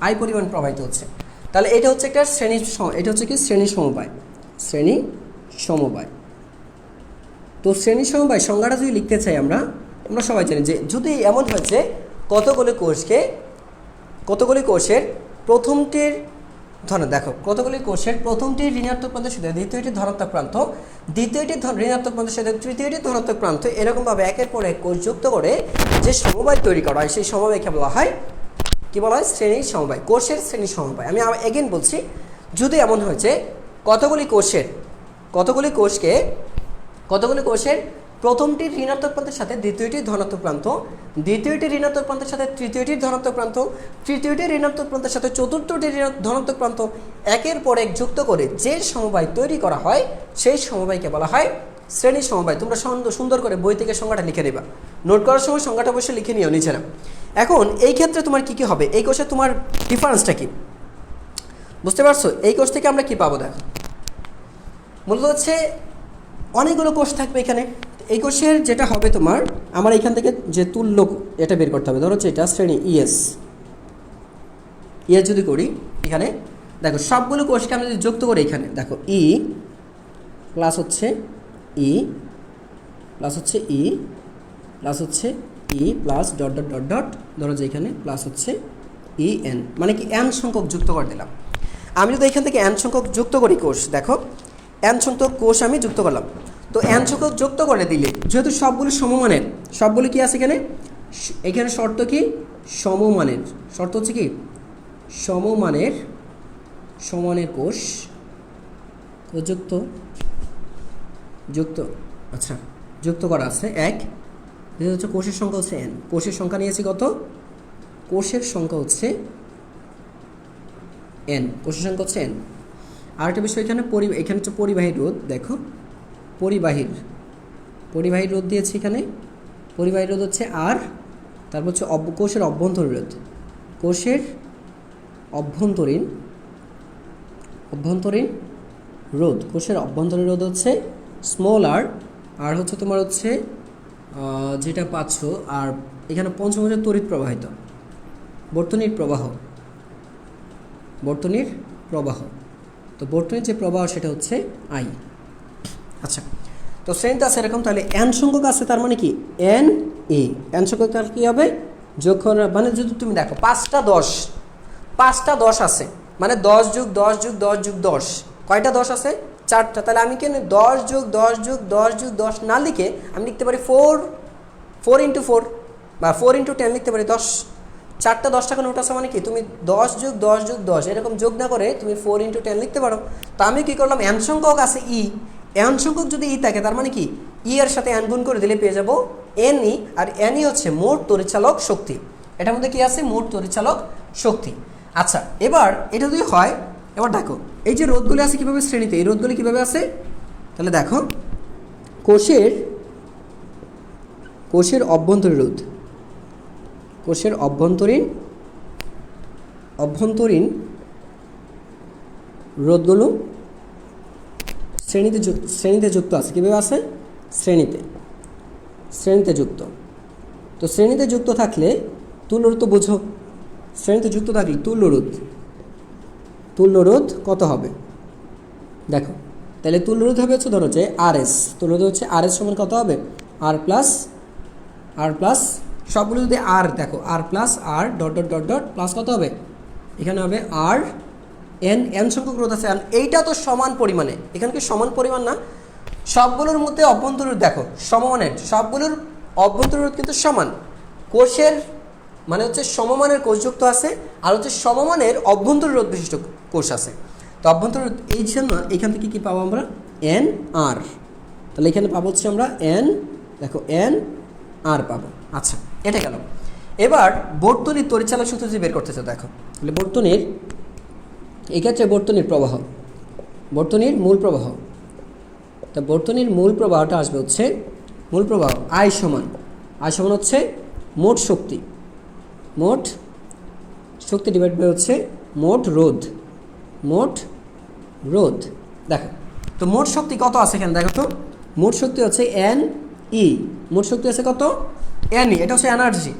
আই পরিমাণ প্রবাহিত হচ্ছে। তাহলে এটা হচ্ছে একটা শ্রেণী, এটা হচ্ছে কি শ্রেণী সমবায়, শ্রেণী সমবায়। তো শ্রেণী সমবায় সংজ্ঞাটা যদি লিখতে চাই আমরা, আমরা সবাই জানি যে যদি এমন হয় যে কতগুলি কোষের প্রথমটির, ধরো দেখো কতগুলি কোষের প্রথমটি ঋণাত্মক প্রান্তের সাথে দ্বিতীয়টি ধনাত্মক প্রান্ত, দ্বিতীয়টি ঋণাত্মক প্রান্তের সাথে তৃতীয়টি ধনাত্মক প্রান্ত, এরকমভাবে একের পর এক কোষ যুক্ত করে যে সমবায় তৈরি করা হয় সেই সমবায়কে বলা হয় কি, বলা হয় শ্রেণী সমবায়, কোষের শ্রেণী সমবায়। আমি এগেন বলছি, যদি এমন হয় যে কতগুলি কোষের প্রথমটি ঋণাত্মক প্রান্তের সাথে দ্বিতীয়টি ধনাত্মক প্রান্ত, দ্বিতীয়টি ঋণাত্মক প্রান্তের সাথে তৃতীয়টি ধনাত্মক প্রান্ত, তৃতীয়টি ঋণাত্মক প্রান্তের সাথে চতুর্থটি ধনাত্মক প্রান্ত, একের পর এক যুক্ত করে যে সমবায় তৈরি করা হয় সেই সমবায়কে বলা হয় শ্রেণী সমবায়। তোমরা সুন্দর করে বই থেকে সংজ্ঞাটা লিখে দেবা, নোট করার সময় সংজ্ঞাটা অবশ্যই লিখে নিও নিজেরা। এখন এই ক্ষেত্রে তোমার কি কি হবে, এই কোষে তোমার ডিফারেন্সটা কি বুঝতে পারছো? এই কোষ থেকে আমরা কি পাবো দেখো, মূলত হচ্ছে অনেকগুলো কোষ থাকবে এখানে। এই কোষের যেটা হবে তোমার, আমার এখান থেকে যে তুল্য এটা বের করতে হবে। ধরো হচ্ছে এটা শ্রেণী ইএস যদি করি, এখানে দেখো সবগুলো কোষকে আমি যদি যুক্ত করি, এখানে দেখো ই প্লাস হচ্ছে ই প্লাস হচ্ছে ই প্লাস হচ্ছে E plus dot dot dot dot, ধরো যে এখানে প্লাস হচ্ছে ই এন, মানে কি এন সংখ্যক যুক্ত করে দিলাম। আমি যদি এখান থেকে এন সংখ্যক যুক্ত করি কোষ, দেখো এন সংখ্যক কোষ আমি যুক্ত করলাম। তো এন সংখ্যক যুক্ত করে দিলে যেহেতু সবগুলো সমমানের, সবগুলো কি আছে এখানে, এখানে শর্ত কি সমমানের, শর্ত হচ্ছে কি সমানের কোষ যুক্ত, আচ্ছা যুক্ত করা আছে এক, যেহেতু হচ্ছে কোষের সংখ্যা হচ্ছে এন, কোষের সংখ্যা নিয়েছি কত, কোষের সংখ্যা হচ্ছে এন, কোষের সংখ্যা হচ্ছে এন। আরেকটা বিষয় এখানে এখানে হচ্ছে পরিবাহী রোধ, দেখো পরিবাহী রোধ দিয়েছি এখানে, পরিবাহী রোধ হচ্ছে আর, তারপর হচ্ছে কোষের অভ্যন্তরীণ রোধ, কোষের অভ্যন্তরীণ রোধ, কোষের অভ্যন্তরীণ রোধ হচ্ছে স্মল আর হচ্ছে তোমার হচ্ছে যেটা পাচ্ছ, আর এখানে পঞ্চম হচ্ছে তড়িৎ প্রবাহিত, বর্তনীর প্রবাহ, তো বর্তনীর যে প্রবাহ সেটা হচ্ছে আই। আচ্ছা, তো শ্রেণীটা আছে এরকম। তাহলে এন সংখ্যক আছে, তার মানে কি এন সংখ্যক, তার কী হবে যখন, মানে যদি তুমি দেখো 5টা 10 আছে, মানে 10 + 10 + 10 + 10, কয়টা 10 আছে, 4টা, তাহলে আমি কেন 10 যোগ 10 যোগ 10 যোগ 10 না লিখে আমি লিখতে পারি 4 ইন্টু 4 বা 4 ইন্টু 10 লিখতে পারি 10। 4টা 10 টাকা নোট আছে মানে কি তুমি 10 যোগ 10 যোগ 10 এরকম যোগ না করে তুমি 4 ইন্টু 10 লিখতে পারো। তো আমি কী করলাম, এন সংখ্যক আছে ই, এন সংখ্যক যদি ই থাকে তার মানে কি ই এর সাথে এন গুণ করে দিলে পেয়ে যাবো এন ই, আর এন ই হচ্ছে মোট তড়িৎচালক শক্তি। এটার মধ্যে কি আছে, মোট তড়িৎচালক শক্তি। আচ্ছা এবার এটা যদি হয়, এবার দেখো এই যে রোধগুলি আছে কীভাবে শ্রেণীতে, এই রোধগুলি কীভাবে আছে, তাহলে দেখো কোষের অভ্যন্তরীণ রোধ, কোষের অভ্যন্তরীণ রোধগুলো শ্রেণীতে যুক্ত আছে। কীভাবে আছে, শ্রেণীতে যুক্ত। তো শ্রেণীতে যুক্ত থাকলে তুল্যরোধ তো বোঝো, শ্রেণীতে যুক্ত থাকলে তুল্যরোধ কত হবে দেখো, তাহলে তুল্যরোধ হবে হচ্ছে ধরো যে RS, তুল্যরোধ হচ্ছে RS সমান কত হবে, R প্লাস সবগুলো যদি আর দেখো R plus R dot dot dot dot plus কত হবে, এখানে হবে আর এন সংখ্যক রোধ আছে। এইটা তো সমান পরিমাণে, এখানে কি সমান পরিমাণ না, সবগুলোর মধ্যে অভ্যন্তরীণ রোধ দেখো সমমানের, সবগুলোর অভ্যন্তরীণ রোধ কিন্তু সমান। কোষের মানে হচ্ছে সমমানের কোষযুক্ত আছে, আর হচ্ছে সমমানের অভ্যন্তরীণ রোধ বিশিষ্ট কোষ আছে। তো অভ্যন্তরীণ রোধ এই জন্য এখান থেকে কি পাবো আমরা, এন আর, তাহলে এখানে পাবো হচ্ছে আমরা এন, দেখো এন আর পাবো। আচ্ছা এটা গেল। এবার বর্তনীর তড়িৎচালক সূত্র যদি বের করতেছে দেখো, তাহলে বর্তনীর এক্ষেত্রে বর্তনীর মূল প্রবাহ, তা বর্তনীর মূল প্রবাহটা আসবে হচ্ছে মূল প্রবাহ আই সমান হচ্ছে মোট শক্তি ডিভাইড বাই হচ্ছে মোট রোধ। দেখো তো মোট শক্তি কত আছে এখানে দেখো তো, মোট শক্তি হচ্ছে এন ই, মোট শক্তি আছে কত এন ই, এটা হচ্ছে এনার্জি।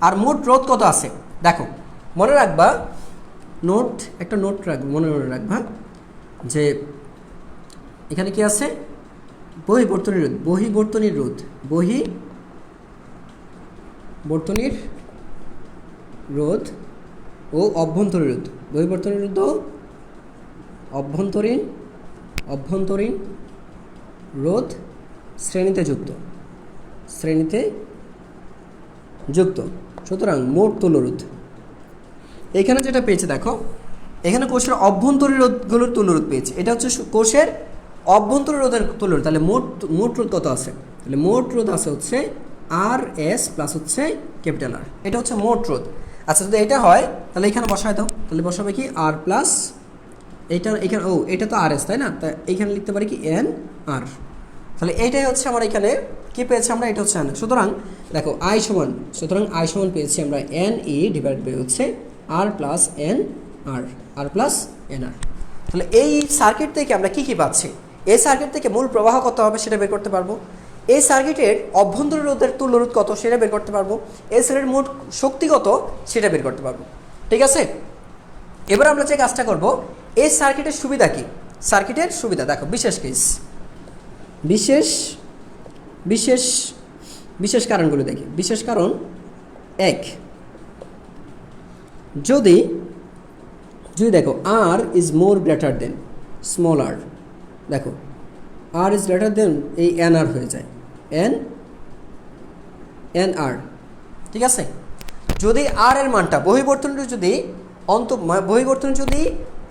আর মোট রোধ কত আছে দেখো, মনে রাখবা একটা নোট মনে রাখবা যে এখানে কি আছে, বহিবর্তনীর রোধ ও অভ্যন্তরীণ রোধ, বহিবর্তনীর রোধ ও অভ্যন্তরীণ রোধ শ্রেণীতে যুক্ত। সুতরাং মোট তুল্যরোধ এখানে যেটা পেয়েছে দেখো, এখানে কোষের অভ্যন্তরীণ রোধগুলোর তুল্যরোধ পেয়েছে, এটা হচ্ছে কোষের অভ্যন্তরীণ রোধের তুল্যরোধ। তাহলে মোট রোধ কত আছে, তাহলে মোট রোধ আছে হচ্ছে আর এস প্লাস হচ্ছে ক্যাপিটাল আর, এটা হচ্ছে মোট রোধ। আচ্ছা যদি এটা হয় তাহলে এখানে বসায় দাও, তাহলে বসাবে কি আর প্লাস এখানে এটা তো আর এস তাই না, তা এইখানে লিখতে পারি কি এন আর, তাহলে এইটাই হচ্ছে আমার এখানে কি পেয়েছি আমরা, এটা হচ্ছে এন। সুতরাং দেখো আই সমান পেয়েছি আমরা এন ই ডিভাইড বাই হচ্ছে আর প্লাস এন আর প্লাস এন আর। তাহলে এই সার্কিট থেকে আমরা কি পাচ্ছি, এই সার্কিট থেকে মূল প্রবাহ কত হবে সেটা বের করতে পারবো, এই সার্কিটের অভ্যন্তরীণ রোধের তুল্যরোধ কত সেটা বের করতে পারবো, এই সার্কিটের মোট শক্তি কত সেটা বের করতে পারবো। ঠিক আছে, এবার আমরা যে কাজটা করব, এই সার্কিটের সুবিধা কি, সার্কিটের সুবিধা দেখো, বিশেষ কারণগুলো দেখি। বিশেষ কারণ 1, যদি দেখো R is more greater than small r, দেখো আর ইজ গ্রেটার দেন এই এন আর হয়ে যায় এন আর। ঠিক আছে, যদি আর এর মানটা বহিবর্তনীয় যদি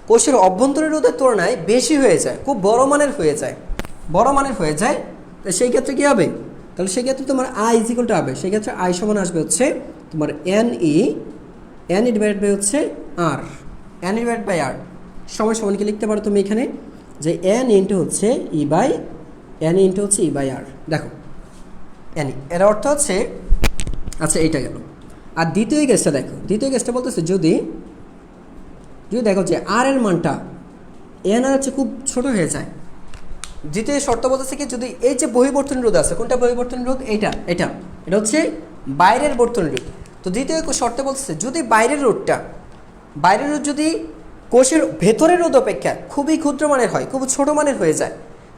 কোষের অভ্যন্তরীণ রোধের তুলনায় বেশি হয়ে যায়, খুব বড় মানের হয়ে যায়, তো সেই ক্ষেত্রে কী হবে, তাহলে সেই ক্ষেত্রে তোমার আই ইজিকলটা হবে, সেই ক্ষেত্রে আই সমান আসবে হচ্ছে তোমার এন ই ডিভাইড বাই হচ্ছে আর, এন ডিভাইড বাই আর সমান কি লিখতে পারো তুমি এখানে যে এন ইন্টু হচ্ছে ই বাই আর। দেখো এন এর অর্থ হচ্ছে, আচ্ছা এইটা গেল। আর দ্বিতীয় কেসটা বলতেছে যদি দেখো যে আর এর মানটা এন আর হচ্ছে খুব ছোট হয়ে যায়, দ্বিতীয় শর্ত বলতেছে কি, যদি এই যে বহিবর্তনীয় রোধ আছে, কোনটা বহিবর্তনীয় রোধ, এটা হচ্ছে বাইরের বর্তনীয় রোধ। তো দ্বিতীয় শর্তে বলতেছে যদি বাইরের রোধ যদি কোষের ভেতরের রোধ অপেক্ষা খুবই ক্ষুদ্র মানের হয়, খুব ছোট মানের হয়ে যায়,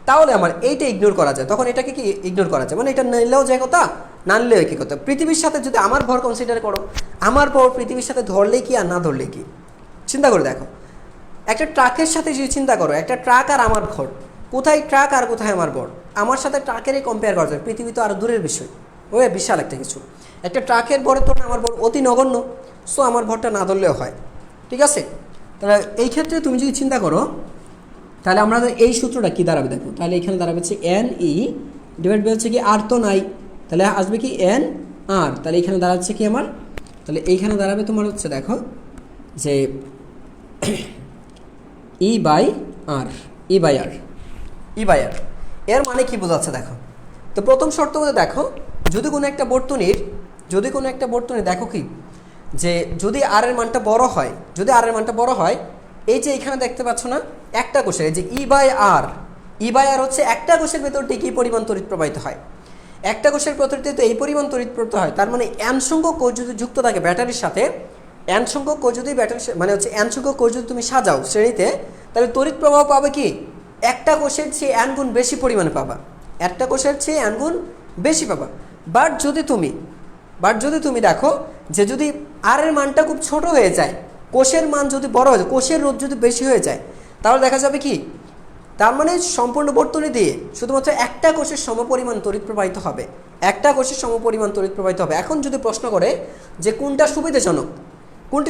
তাহলে আমার এইটা ইগনোর করা যায়, তখন এটাকে কি ইগনোর করা যায়, মানে এটা নিলেও যায় কথা, না নিলেও একই কথা। পৃথিবীর সাথে যদি আমার ভর কনসিডার করো, আমার ভর পৃথিবীর সাথে ধরলে কি আর না ধরলে কি, চিন্তা করে দেখো, একটা ট্রাকের সাথে যদি চিন্তা করো, একটা ট্রাক আর আমার ভর, কোথায় ট্রাক আর কোথায় আমার বর, আমার সাথে ট্রাকেরই কম্পেয়ার করা যায়, পৃথিবী তো আরও দূরের বিষয়, ওই বিশাল একটা কিছু। একটা ট্রাকের বরের তুলনায় আমার বর অতি নগণ্য, সো আমার ভরটা না ধরলেও হয়। ঠিক আছে, তাহলে এই ক্ষেত্রে তুমি যদি চিন্তা করো, তাহলে আমরা এই সূত্রটা কী দাঁড়াবে দেখো, তাহলে এখানে দাঁড়াবে হচ্ছে এন ই ডিভাইড বাই হচ্ছে কি আর তো নাই, তাহলে আসবে কি এন আর, তাহলে এখানে দাঁড়াচ্ছে কি আমার, তাহলে এইখানে দাঁড়াবে তোমার হচ্ছে দেখো যে E by R, E by R, E by R. এর মানে কি বোঝাচ্ছে দেখো, তো প্রথম শর্ত মধ্যে দেখো যদি কোনো একটা বর্তনীর দেখো কি যে যদি আর এর মানটা বড় হয়, যদি আর এর মানটা বড় হয়, এই যে এখানে দেখতে পাচ্ছ না একটা কোষের যে ই বাই আর হচ্ছে একটা কোষের ভেতর দিয়ে কী পরিমাণ তড়িৎ প্রবাহিত হয়, একটা কোষের প্রতিতে তো এই পরিমাণ তড়িৎ প্রবাহিত হয়, তার মানে এন সংখ্যক কোষ যদি যুক্ত থাকে ব্যাটারির সাথে, এন সংখ্যক কোষ যদি ব্যাটারি মানে হচ্ছে এন সংখ্যক কোষ যদি তুমি সাজাও শ্রেণীতে, তাহলে তড়িৎ প্রবাহ পাবে কি একটা কোষের চেয়ে এন গুণ বেশি পরিমাণে পাবা, একটা কোষের চেয়ে এন গুণ বেশি পাবা। বাট যদি তুমি দেখো যে যদি আর এর মানটা খুব ছোট হয়ে যায়, কোষের মান যদি বড় হয়ে যায়, কোষের রোধ যদি বেশি হয়ে যায়, তাহলে দেখা যাবে কি তার মানে সম্পূর্ণ বর্তনী দিয়ে শুধুমাত্র একটা কোষের সমপরিমাণ তড়িৎ প্রবাহিত হবে, একটা কোষের সমপরিমাণ তড়িৎ প্রবাহিত হবে। এখন যদি প্রশ্ন করে যে কোনটি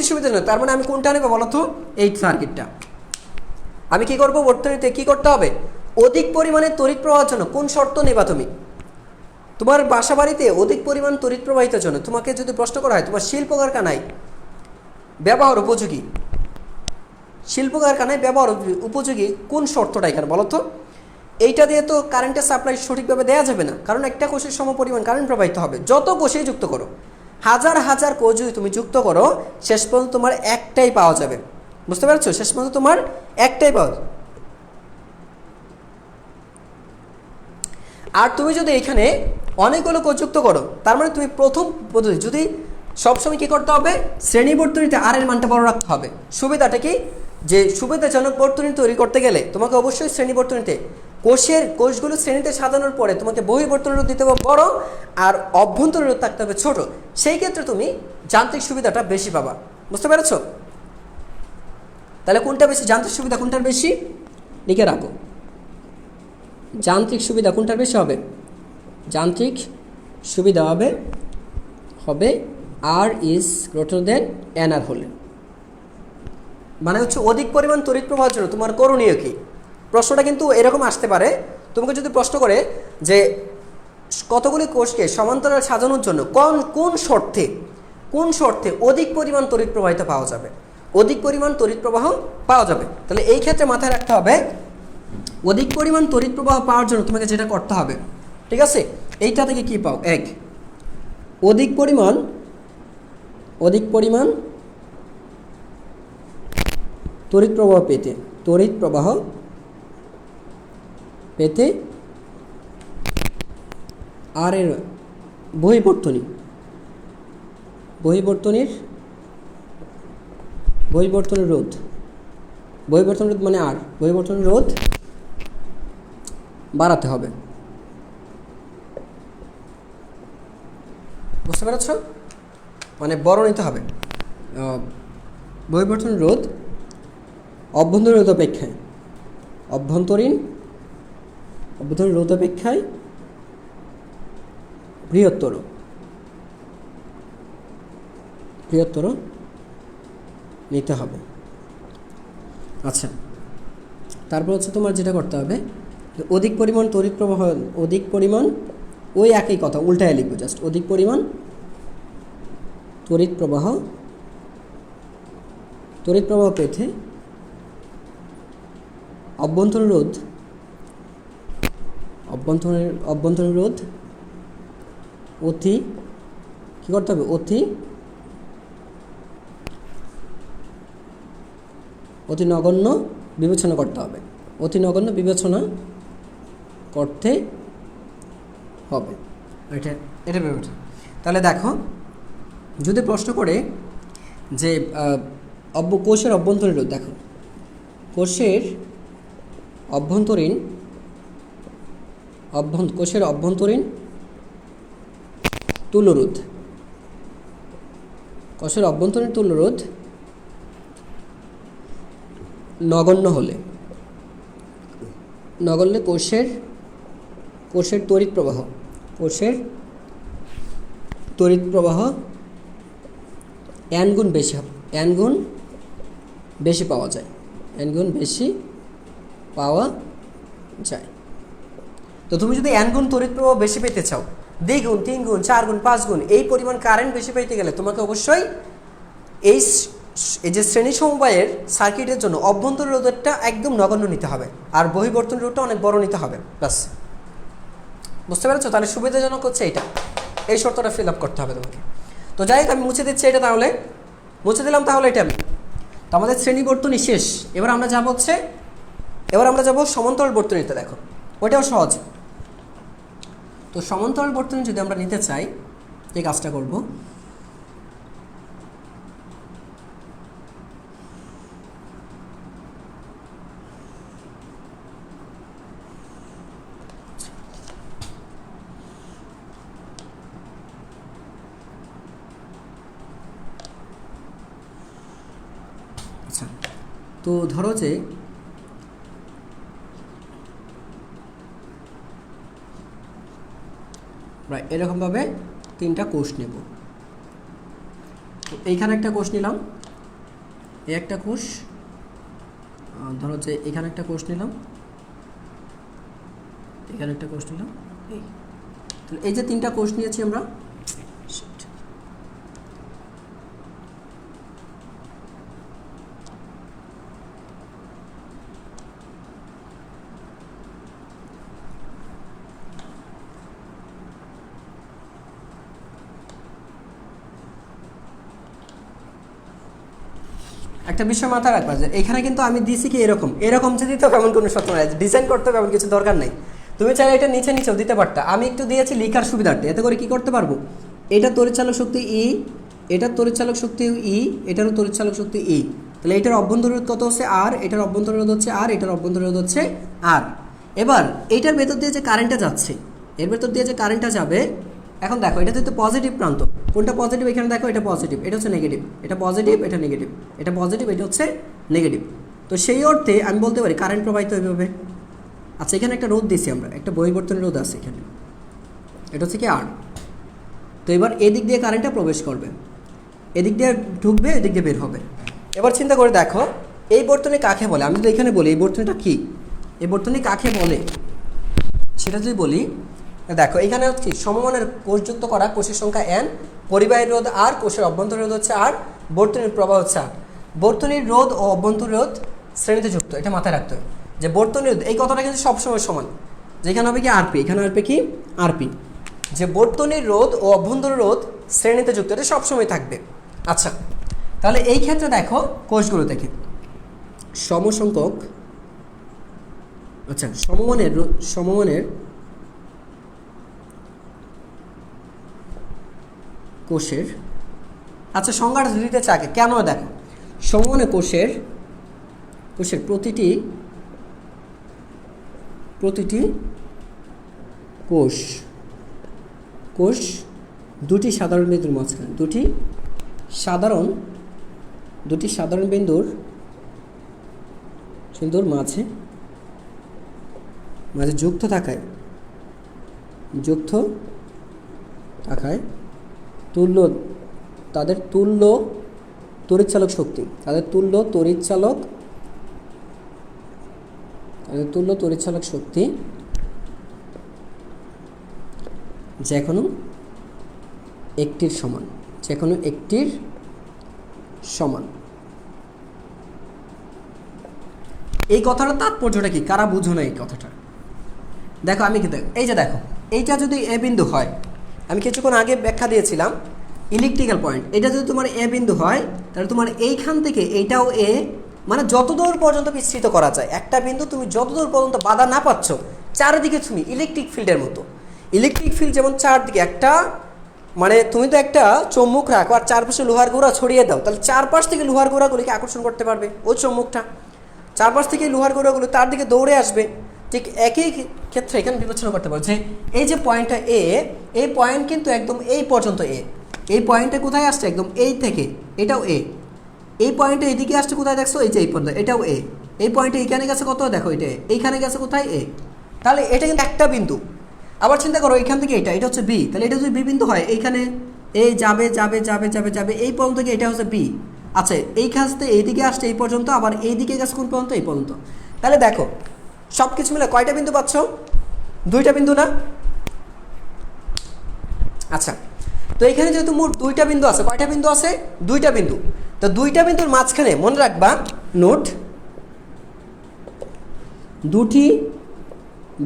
সুবিধাজনক, তার মানে আমি কোনটা নেব বলো তো, এই সার্কিটটা। আমি কি করব, বর্তনীতে কি করতে হবে, অধিক পরিমাণে তড়িৎ প্রবাহের জন্য কোন শর্ত নেবা তুমি, তোমার বাসা বাড়িতে অধিক পরিমাণ তড়িৎ প্রবাহিতের জন্য তোমাকে যদি প্রশ্ন করা হয় তোমার শিল্প কারখানায় ব্যবহার উপযোগী কোন শর্তটা এখানে বলো তো, এইটা দিয়ে তো কারেন্টের সাপ্লাই সঠিকভাবে দেওয়া যাবে না, কারণ একটা কোষের সমপরিমাণ কারেন্ট প্রবাহিত হবে। যত কোষেই যুক্ত করো, হাজার কোষ যদি তুমি যুক্ত করো, শেষ পর্যন্ত তোমার একটাই পাওয়া যাবে, বুঝতে পারছো, শেষ পর্যন্ত তোমার একটাই পাওয়া যাবে। আর তুমি যদি এখানে অনেকগুলো কোষ যুক্ত করো, তার মানে তুমি প্রথম পদ্ধতি যদি সবসময় কী করতে হবে, শ্রেণী বর্তনীতে আর এর মানটা বড় রাখতে হবে। সুবিধাটা কি, যে সুবিধাজনক বর্তনী তৈরি করতে গেলে তোমাকে অবশ্যই শ্রেণী বর্তনীতে কোষগুলো শ্রেণীতে সাজানোর পরে তোমাকে বহির্বর্তনীর রোধ দিতে হবে বড়, আর অভ্যন্তরীণ রোধ থাকতে হবে ছোট, সেই ক্ষেত্রে তুমি যান্ত্রিক সুবিধাটা বেশি পাবা, বুঝতে পেরেছ। তাহলে কোনটা বেশি, যান্ত্রিক সুবিধা কোনটার বেশি লিখে রাখো, যান্ত্রিক সুবিধা কোনটার বেশি হবে, যান্ত্রিক সুবিধা হবে আর ইজ গ্রেটার দেন এন আর হলে, মানে হচ্ছে অধিক পরিমাণ তড়িৎ প্রবাহের জন্য তোমার করণীয় কি। প্রশ্নটা কিন্তু এরকম আসতে পারে, তোমাকে যদি প্রশ্ন করে যে কতগুলি কোষকে সমান্তরাল সাজানোর জন্য কোন শর্তে অধিক পরিমাণ তড়িৎ প্রবাহিত পাওয়া যাবে, অধিক পরিমাণ তড়িৎ প্রবাহ পাওয়া যাবে, তাহলে এই ক্ষেত্রে মাথায় রাখতে হবে অধিক পরিমাণ তড়িৎ প্রবাহ পাওয়ার জন্য তোমাকে যেটা করতে হবে, ঠিক আছে, এইটা থেকে কি পাও, এক অধিক পরিমাণ তড়িৎ প্রবাহ পেতে আর এর বহির্বর্তনীর রোধ মানে আর বহির্বর্তনীর রোধ বাড়াতে হবে, বুঝতে পেরেছ, মানে বড় নিতে হবে। বহির্বর্তনীর রোধ অভ্যন্তরীণ রোধ অপেক্ষায় বৃহত্তর নিতে হবে। আচ্ছা, তারপর হচ্ছে তোমার যেটা করতে হবে, অধিক পরিমাণ তড়িৎ প্রবাহ, ওই একই কথা উল্টায় লিখবো, জাস্ট অধিক পরিমাণ তড়িৎ প্রবাহ পেতে অভ্যন্তরীণ রোধ অতি কী করতে হবে, অতি নগণ্য বিবেচনা করতে হবে, এটা ভেবে। তাহলে দেখো যদি প্রশ্ন করে যে কোষের অভ্যন্তরীণ রোধ, দেখো কোষের অভ্যন্তরীণ তুল্য রোধ নগণ্য হলে নগণ্য কোষের তড়িৎ প্রবাহ, কোষের তড়িৎ প্রবাহ n গুণ বেশি হবে, n গুণ বেশি পাওয়া যায়, n গুণ বেশি পাওয়া যায়। তো তুমি যদি n গুণ তড়িৎ প্রবাহ বেশি পেতে চাও, 2 গুণ 3 গুণ 4 গুণ 5 গুণ এই পরিমাণ কারেন্ট বেশি পেতে গেলে তোমাকে অবশ্যই এই যে শ্রেণী সমবায়ের সার্কিটের জন্য অভ্যন্তরীণ রোধটা একদম নগণ্য নিতে হবে, আর বহির্বর্তনী রোধটা অনেক বড় নিতে হবে। বাস, বুঝতে পেরেছো? তাহলে সুবিধাজনক হচ্ছে এটা, এই শর্তটা ফিল আপ করতে হবে তোমাকে। তো যাই হোক, আমি মুছে দিচ্ছি এটা, তাহলে মুছে দিলাম। তাহলে এটা আমি, তো আমাদের শ্রেণী বর্তনী শেষ। এবার আমরা যাব সমান্তরাল বর্তনীতে। দেখো ওইটাও সহজ। তো সমান্তরাল বর্তনী যদি আমরা নিতে চাই, এই কাজটা করব। আচ্ছা, তো ধরো যে এরকমভাবে 3টা কোষ নেব। তো এইখানে একটা কোষ নিলাম, এই একটা কোষ, ধরো যে এখানে একটা কোষ নিলাম, এখানে একটা কোষ নিলাম। এই যে 3টা কোষ নিয়েছি আমরা, একটা বিষয় মাথায় রাখবা যে এখানে কিন্তু আমি দিছি কি এরকম যে দিতে হবে এমন কোনো শর্ত নাই, ডিজাইন করতে হবে এমন কিছু দরকার নেই। তুমি চাইলে এটা নিচেও দিতে পারতা, আমি একটু দিয়েছি লিখার সুবিধার্থে। এতে করে কি করতে পারবো, এটা তড়িৎচালক শক্তি ই, এটার তড়িৎচালক শক্তি ই, এটারও তড়িৎচালক শক্তি ই। তাহলে এটার অভ্যন্তরীণ রোধ কত হচ্ছে আর, এটার অভ্যন্তরীণ রোধ হচ্ছে আর, এটার অভ্যন্তরীণ রোধ হচ্ছে আর। এবার এইটার ভেতর দিয়ে যে কারেন্টটা যাচ্ছে, এর ভেতর দিয়ে যে কারেন্টটা যাবে, এখন দেখো এটা তো পজিটিভ প্রান্ত, কোনটা পজিটিভ এখানে দেখো, এটা পজিটিভ, এটা হচ্ছে নেগেটিভ, এটা পজিটিভ, এটা নেগেটিভ, এটা পজিটিভ, এটা হচ্ছে নেগেটিভ। তো সেই অর্থে আমি বলতে পারি কারেন্ট প্রবাহিত এইভাবে। আচ্ছা, এখানে একটা রোধ দিছি আমরা, একটা বহির্বর্তনী রোধ আছে এখানে, এটা হচ্ছে কি আর। তো এবার এদিক দিয়ে কারেন্টটা প্রবেশ করবে, এদিক দিয়ে ঢুকবে, এদিক দিয়ে বের হবে। এবার চিন্তা করে দেখো এই বর্তনী কাকে বলে। আমি যদি এখানে বলি এই বর্তনীটা কি, এই বর্তনী কাকে বলে সেটা যদি বলি, দেখো এখানে হচ্ছে সমমানের কোষযুক্ত করা কোষের সংখ্যা n, পরিবাহীর রোধ আর, কোষের অভ্যন্তরীণ রোধ হচ্ছে আর, বর্তনীর প্রবাহ হচ্ছে আর। বর্তনীর রোধ ও অভ্যন্তরীণ রোধ শ্রেণীতে যুক্ত, এটা মাথায় রাখতে হবে যে বর্তনীর রোধ, এই কথাটা কিন্তু সবসময় সমান, যেখানে হবে কি আরপি, এখানে আসবে কি আরপি, যে বর্তনীর রোধ ও অভ্যন্তরীণ রোধ শ্রেণীতে যুক্ত, এটা সবসময় থাকবে। আচ্ছা, তাহলে এই ক্ষেত্রে দেখো কোষগুলো দেখে সমসংখ্যক, আচ্ছা সমমানের কোষের, আচ্ছা সংজ্ঞাটা দিতে চাকে কেন, দেখো সমমানের কোষের প্রতিটি কোষ দুটি সাধারণ বিন্দুর মাঝখানে, দুটি সাধারণ বিন্দুর মাঝে যুক্ত থাকায় তাদের তুল্য তড়িৎচালক শক্তি, যে কোনো একটির সমান। এই কথাটার তাৎপর্যটা কি, কারা বুঝো না এই কথাটা? দেখো আমি কি, এই যে দেখো এইটা যদি এ বিন্দু হয়, আমি কিছুক্ষণ আগে ব্যাখ্যা দিয়েছিলাম ইলেকট্রিক্যাল পয়েন্ট, এটা যদি তোমার এ বিন্দু হয় তাহলে তোমার এইখান থেকে এইটাও এ, মানে যতদূর পর্যন্ত বিস্তৃত করা যায় একটা বিন্দু, তুমি যতদূর পর্যন্ত বাধা না পাচ্ছ চারিদিকে তুমি ইলেকট্রিক ফিল্ডের মতো, ইলেকট্রিক ফিল্ড যেমন চারদিকে একটা, মানে তুমি তো একটা চুম্বক রাখো আর চারপাশে লোহার গোড়া ছড়িয়ে দাও, তাহলে চারপাশ থেকে লোহার গোড়াগুলিকে আকর্ষণ করতে পারবে ওই চুম্বকটা, চারপাশ থেকে লোহার গোড়াগুলো তার দিকে দৌড়ে আসবে। ঠিক একই ক্ষেত্রে এখানে বিবেচনা করতে পারো যে এই যে পয়েন্টটা এ, এই পয়েন্ট কিন্তু একদম এই পর্যন্ত এ, এই পয়েন্টটা কোথায় আসছে, একদম এই থেকে, এটাও এ, এই পয়েন্টে এইদিকে আসছে কোথায় দেখছো, এই যে এই পর্যন্ত, এটাও এ। এই পয়েন্টে এইখানে গেছে কত, দেখো এটা এইখানে গেছে কোথায়, এ। তাহলে এটা কিন্তু একটা বিন্দু। আবার চিন্তা করো এখান থেকে এটা হচ্ছে বি, তাহলে এটা যদি বি বিন্দু হয় এইখানে এ যাবে যাবে যাবে যাবে যাবে এই পর্যন্ত কি, এটা হচ্ছে বি। আচ্ছা এই কাজতে এইদিকে আসছে এই পর্যন্ত, আবার এইদিকে গেছে কোন পর্যন্ত, এই পর্যন্ত। তাহলে দেখো সব কিছু মিলে কয়টা বিন্দু পাচ্ছ, দুইটা বিন্দু না? আচ্ছা তো এখানে যেহেতু মোট দুইটা বিন্দু আছে, কয়টা বিন্দু আছে, দুইটা বিন্দু। তো দুইটা বিন্দুর মাঝখানে মনে রাখবা নোট, দুটি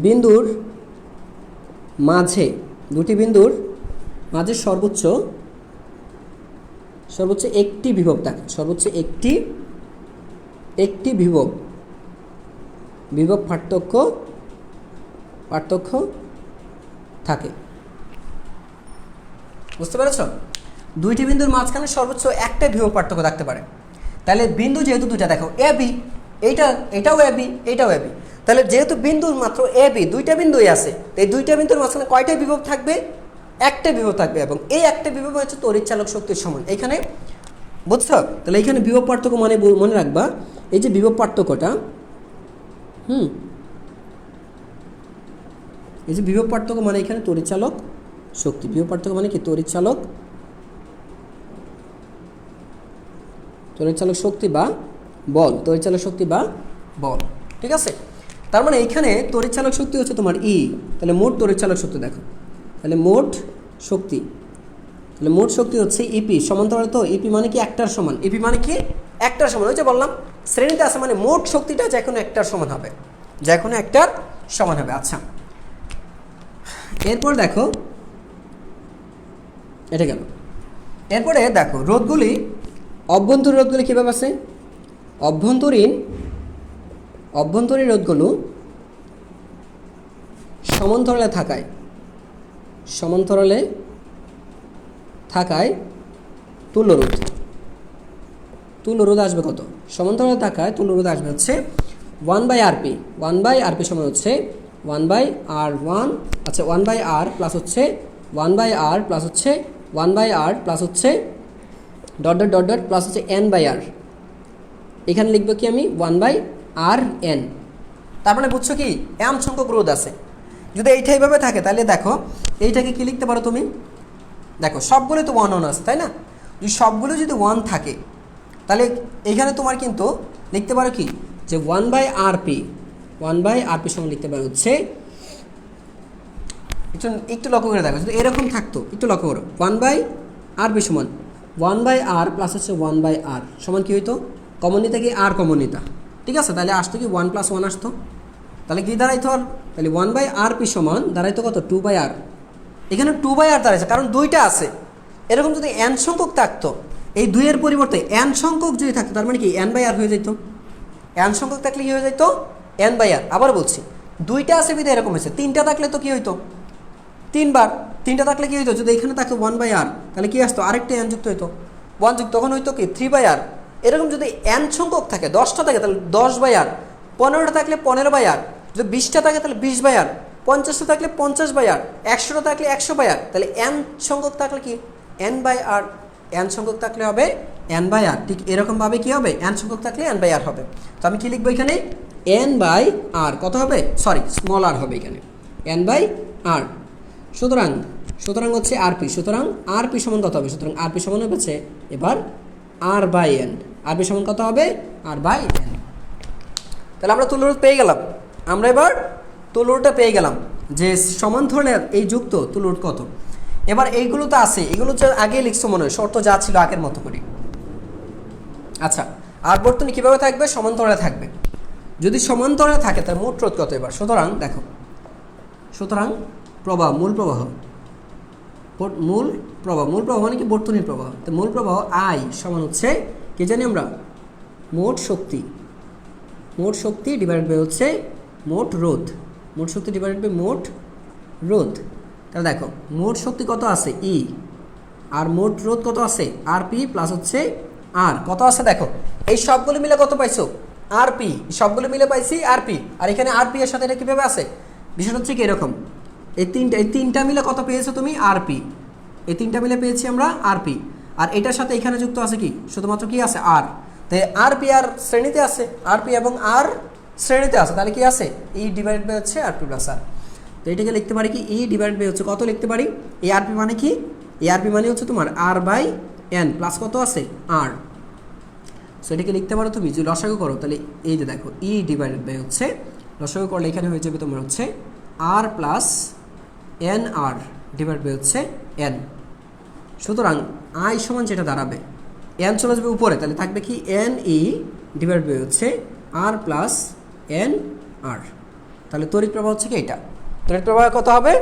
বিন্দুর মাঝে, দুটি বিন্দুর মাঝে সর্বোচ্চ একটি বিভব থাকে, সর্বোচ্চ একটি বিভব পার্থক্য থাকে। বুঝতে পেরেছ? দুইটি বিন্দুর মাঝখানে সর্বোচ্চ একটা বিভব পার্থক্য থাকতে পারে। তাহলে বিন্দু যেহেতু দুইটা, দেখো এ বি, এটাও এ বি, এটাও এ বি, তাহলে যেহেতু বিন্দুর মাত্র এ বি, দুইটা বিন্দুই আছে, এই দুইটা বিন্দুর মাঝখানে কয়টা বিভব থাকবে, একটা বিভব থাকবে, এবং এই একটা বিভব হচ্ছে তড়িৎ চালক শক্তির সমান। এখানে বুঝছো? তাহলে এখানে বিভব পার্থক্য মানে মনে রাখবা এই যে বিভব পার্থক্যটা, এই যে বিভব পার্থক্য মানে এখানে তড়িৎ চালক শক্তি। বিভব পার্থক্য মানে কি, তড়িৎ চালক শক্তি বা বল, তড়িৎ চালক শক্তি বা বল। ঠিক আছে? তার মানে এইখানে তড়িৎ চালক শক্তি হচ্ছে তোমার ই। তাহলে মোট তড়িৎ চালক শক্তি দেখো, তাহলে মোট শক্তি হচ্ছে ইপি সমান্তরাল। তো ইপি মানে কি, একটার সমান। ইপি মানে কি, একটার সমান। ওই যে বললাম শ্রেণীতে আছে মানে মোট শক্তিটা যে কোনো একটার সমান হবে, যে কোনো একটার সমান হবে। আচ্ছা এরপর দেখো, এটা গেল। এরপরে দেখো রোধগুলি, অভ্যন্তরীণ রোধগুলি কীভাবে আছে, অভ্যন্তরীণ রোধগুলো সমান্তরালে থাকায় তুল্যরোধ আসবে কত, সমান্তরালে থাকায় তুল্যরোধ আসবে হচ্ছে 1/rp। 1/rp সমান হচ্ছে 1/r1, আচ্ছা 1/r প্লাস হচ্ছে 1/r প্লাস হচ্ছে 1/r প্লাস হচ্ছে dot dot dot dot plus হচ্ছে n/r। এখানে লিখবো কি আমি 1/rn। তার মানে বুঝছো কি, m সংখ্যক রোধ আছে। যদি এইটা এইভাবে থাকে তাহলে দেখো এইটাকে কি লিখতে পারো তুমি, দেখো সবগুলো তো 1 আছে তাই না? যদি সবগুলো যদি 1 থাকে তাহলে এখানে তোমার কিন্তু লিখতে পারো কি, যে 1/rp সমান লিখতে পারো হচ্ছে, একটু লক্ষ্য করে দেখো, যদি এরকম থাকতো একটু লক্ষ্য করো, 1/rp সমান 1/r প্লাস হচ্ছে 1/r সমান কি হইতো, কমন নিতে কি আর কমন নিতা, ঠিক আছে? তাহলে আসতো কি 1 + 1 আসতো, তাহলে কি দাঁড়াইতো আর, তাহলে 1/rp সমান দাঁড়াইতো কত, 2/r। এখানে 2/r দাঁড়াইছে কারণ দুইটা আছে। এরকম যদি n সংখ্যক থাকতো, এই দুইয়ের পরিবর্তে n সংখ্যক যদি থাকতো, তার মানে কি n/r হয়ে যেত। n সংখ্যক থাকলে কি হয়ে যেত, n/r। আবার বলছি, দুইটা আছে বিধে এরকম হয়েছে, তিনটা থাকলে তো কি হইতো, তিনটা থাকলে কি হইতো, যদি এখানে থাকতো 1/r তাহলে কি আসতো, আরেকটা n যুক্ত হইতো, 1 যুক্ত, তখন হইতো কি 3/r। এরকম যদি n সংখ্যক থাকে, 10টা থাকে তাহলে 10/r, 15টা থাকলে 15/r, যদি 20টা থাকে তাহলে 20/r, 50টা থাকলে 50/r, 100টা থাকলে 100/r। তাহলে n সংখ্যক থাকলে কি n/r, n সংখ্যক থাকলে হবে n/r। ঠিক এরকমভাবে কি হবে, n সংখ্যক থাকলে n/r হবে। তো আমি কি লিখবো এখানে, n/r কত হবে, সরি স্মল r হবে এখানে, n/r। সুতরাং হচ্ছে rp, সুতরাং rp সমান কত হবে, সুতরাং rp সমান হচ্ছে এবার r/n। rp সমান কত হবে, r/n। তাহলে আমরা তুল্যরোধ পেয়ে গেলাম, আমরা এবার তুল্যরোধটা পেয়ে গেলাম যে সমান্তরালের এই যুক্ত তুল্যরোধ কত। এবার এইগুলো তো আছে, এগুলো তো আগে লিখছো মনে হয়, শর্ত যা ছিল আগের মতো করে। আচ্ছা আর বর্তনী কীভাবে থাকবে, সমান্তরালে থাকবে। যদি সমান্তরালে থাকে তার মোট রোধ কত এবার, সুতরাং দেখো, সুতরাং প্রবাহ, মূল প্রবাহ মানে কি, বর্তনীর প্রবাহ। তো মূল প্রবাহ I সমান হচ্ছে কি জানি আমরা, মোট শক্তি ডিভাইডেড বাই হচ্ছে মোট রোধ, মোট শক্তি ডিভাইডেড বাই মোট রোধ। তাহলে দেখো মোট শক্তি কত আছে E, আর মোট রোধ কত আছে rp প্লাস হচ্ছে r কত আছে, দেখো এই সবগুলো মিলে কত পাইছো, rp, সবগুলো মিলে পাইছি rp, আর এখানে rp এর সাথে এটা কীভাবে আছে, বিষয়টা হচ্ছে কি এরকম, এই তিনটা মিলে কত পেয়েছো তুমি, rp, এই তিনটা মিলে পেয়েছি আমরা rp। আর এটার সাথে এখানে যুক্ত আছে কি, শুধুমাত্র কি আছে আর। তাই আর পি আর শ্রেণীতে আছে, আর পি এবং আর শ্রেণীতে আছে, তাহলে কি আছে ই ডিভাইড বাই হচ্ছে আর পি প্লাস আর। তো এটাকে লিখতে পারি কি ই ডিভাইড বাই হচ্ছে কত লিখতে পারি, এই আর পি মানে কি, এই আর পি মানে হচ্ছে তোমার আর বাই এন প্লাস কত আছে আর। সো এটাকে লিখতে পারো তুমি যদি লসাগু করো, তাহলে এই যে দেখো ই ডিভাইডেড বাই হচ্ছে লসাগু করলে এখানে হয়ে যাবে তোমার হচ্ছে R plus n r divide by হচ্ছে এন। সুতরাং আই সমান যেটা দাঁড়াবে, এন চলে যাবে উপরে, তাহলে থাকবে কি এন ই ডিভাইড বাই হচ্ছে আর প্লাস এন আর। তাহলে তড়িৎ প্রবাহ হচ্ছে কি এটা, তড়িৎ প্রবাহ কত হবে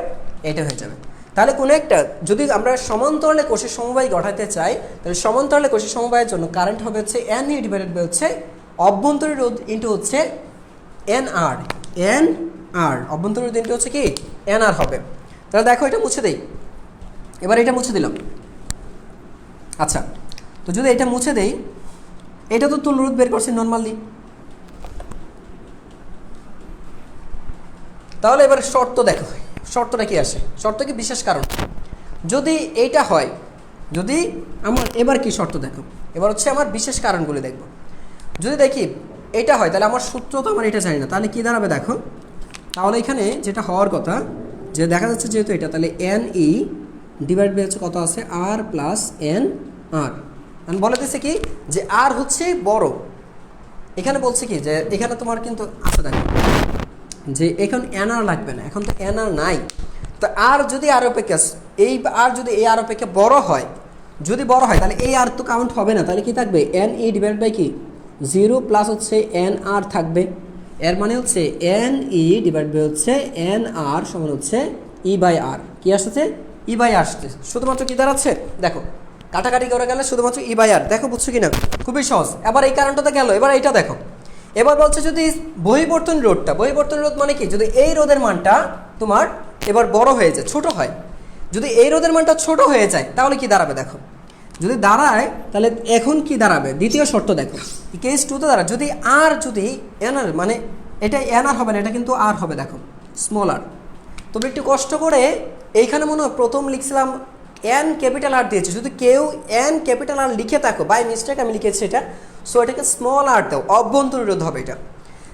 এটা হয়ে যাবে। তাহলে কোনো একটা যদি আমরা সমান্তরালে কোষের সমবায় ঘটাতে চাই, তাহলে সমান্তরালে কোষের সমবায়ের জন্য কারেন্ট হবে হচ্ছে এন ই ডিভাইডেড বাই হচ্ছে অভ্যন্তরীণ রোধ ইন্টু হচ্ছে এন আর, এন আর অভ্যন্তরীণ রোধ ইন্টু হচ্ছে কি এন আর হবে। তাহলে দেখো এটা মুছে দেই, এবার এটা মুছে দিলাম। আচ্ছা, তো যদি এটা মুছে দেই, এটা তো তুল্য রোধ বের করছি নর্মালি। তাহলে এবার শর্ত দেখো, শর্তটা কি আসে, শর্ত কি বিশেষ কারণ। যদি এইটা হয়, যদি আমার এবার কি শর্ত দেখো, এবার হচ্ছে আমার বিশেষ কারণগুলি দেখব। যদি দেখি এটা হয়, তাহলে আমার সূত্র তো আমার এটা জানি না, তাহলে কি দাঁড়াবে দেখো, তাহলে এখানে যেটা হওয়ার কথা যে দেখা যাচ্ছে যেহেতু এটা, তাহলে এন ই ডিভাইড বাই হচ্ছে কত আছে আর প্লাস এন আর। আমি বলে দিচ্ছে কি যে আর হচ্ছে বড়, এখানে বলছে কি যে এখানে তোমার কিন্তু আছে দেখো যে এখন এন আর লাগবে না, এখন তো এন আর নাই। তো আর যদি আর অপেক্ষা এই আর যদি এই আর অপেক্ষা বড় হয়, যদি বড় হয় তাহলে এই আর তো কাউন্ট হবে না, তাহলে কি থাকবে এন ই ডিভাইড বাই কি 0 প্লাস হচ্ছে এন আর থাকবে। এর মানে হচ্ছে এন ই ডিভাইড বাই হচ্ছে এন আর সমান হচ্ছে ই বাই আর। কি আসছে ই বাই আসছে, শুধুমাত্র কি দাঁড়াচ্ছে দেখো, কাটাকাটি করে গেলে শুধুমাত্র ই বাই আর। দেখো বুঝছো কিনা, খুবই সহজ। এবার এই কারণটাতে গেল, এবার এইটা দেখো। এবার বলছে যদি বহিবর্তন রোধটা, বহিবর্তন রোধ মানে কি, যদি এই রোধের মানটা তোমার এবার বড় হয়ে যায়, ছোট হয়, যদি এই রোধের মানটা ছোট হয়ে যায় তাহলে কি দাঁড়াবে দেখো, যদি দাঁড়ায় তাহলে এখন কি দাঁড়াবে, দ্বিতীয় শর্ত দেখো কেস 2 তে দাঁড়ায় যদি আর যদি এনআর মানে এটা এনআর হবে না, এটা কিন্তু আর হবে দেখো স্মল আর। তবে একটু কষ্ট করে এইখানে মনে হয় প্রথম লিখছিলাম এন ক্যাপিটাল আর দিয়েছে, যদি কেউ এন ক্যাপিটাল আর লিখে থাকো, বাই মিস্টেক আমি লিখেছি এটা, সো এটাকে স্মল আর দাও, অভ্যন্তরীণ রোধ হবে এটা।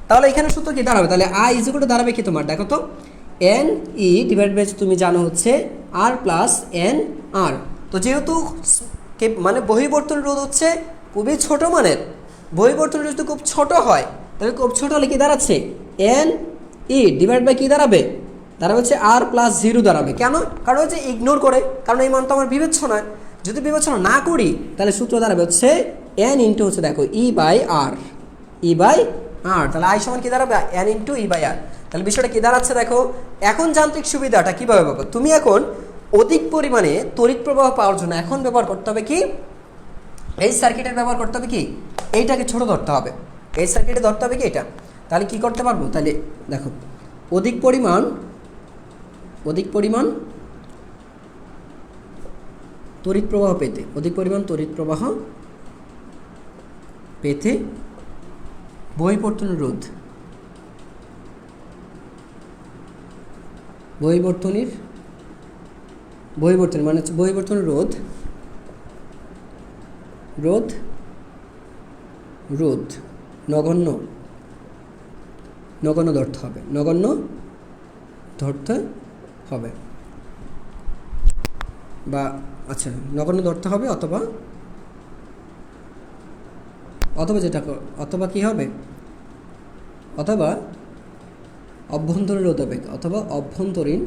তাহলে এখানে সূত্র কি দাঁড়াবে, তাহলে আই ইজ ইকুয়াল টু দাঁড়াবে কি তোমার দেখো তো এন ই ডিভাইড বাই তুমি জানো হচ্ছে আর প্লাস এন আর। তো যেহেতু মানে বহিবর্তন রোধ হচ্ছে খুবই ছোট মানের, বহিবর্তন রোধ যদি খুব ছোট হয়, তাহলে খুব ছোট হলে কি দাঁড়াচ্ছে এন ই ডিভাইড বাই কি দাঁড়াবে, দাঁড়াবে হচ্ছে আর প্লাস 0 দাঁড়াবে। কেন, কারণ হচ্ছে ইগনোর করে, কারণ এই মান তো আমার বিবেচনা, যদি বিবেচনা না করি তাহলে সূত্র দাঁড়াবে হচ্ছে এন ইন্টু হচ্ছে দেখো ই বাই আর, ই বাই আর। তাহলে আই সমান কি দাঁড়াবে এন ইন্টু ই বাই আর। তাহলে বিষয়টা কি দাঁড়াচ্ছে দেখো, এখন যান্ত্রিক সুবিধাটা কীভাবে পাবো, তুমি এখন অধিক পরিমাণে তড়িৎ প্রবাহ পাওয়ার জন্য এখন ব্যবহার করতে হবে কি, এই সার্কিটের ব্যবহার করতে হবে কি, এইটাকে ছোট ধরতে হবে, এই সার্কিটে ধরতে হবে কি এটা। তাহলে কি করতে পারবো, তাহলে দেখো অধিক পরিমাণ তড়িৎ প্রবাহ পেতে, অধিক পরিমাণ তড়িৎ প্রবাহ পেতে বহিবর্তন রোধ, বহিবর্তন মানে হচ্ছে বহিবর্তন রোধ নগণ্য ধরতে হবে, নগণ্য ধরতে হবে, বা আচ্ছা নগণ্য ধরতে হবে, অথবা যেটা অথবা কি হবে, অথবা অভ্যন্তরীণ রোধ অপেক্ষা, অথবা অভ্যন্তরীণ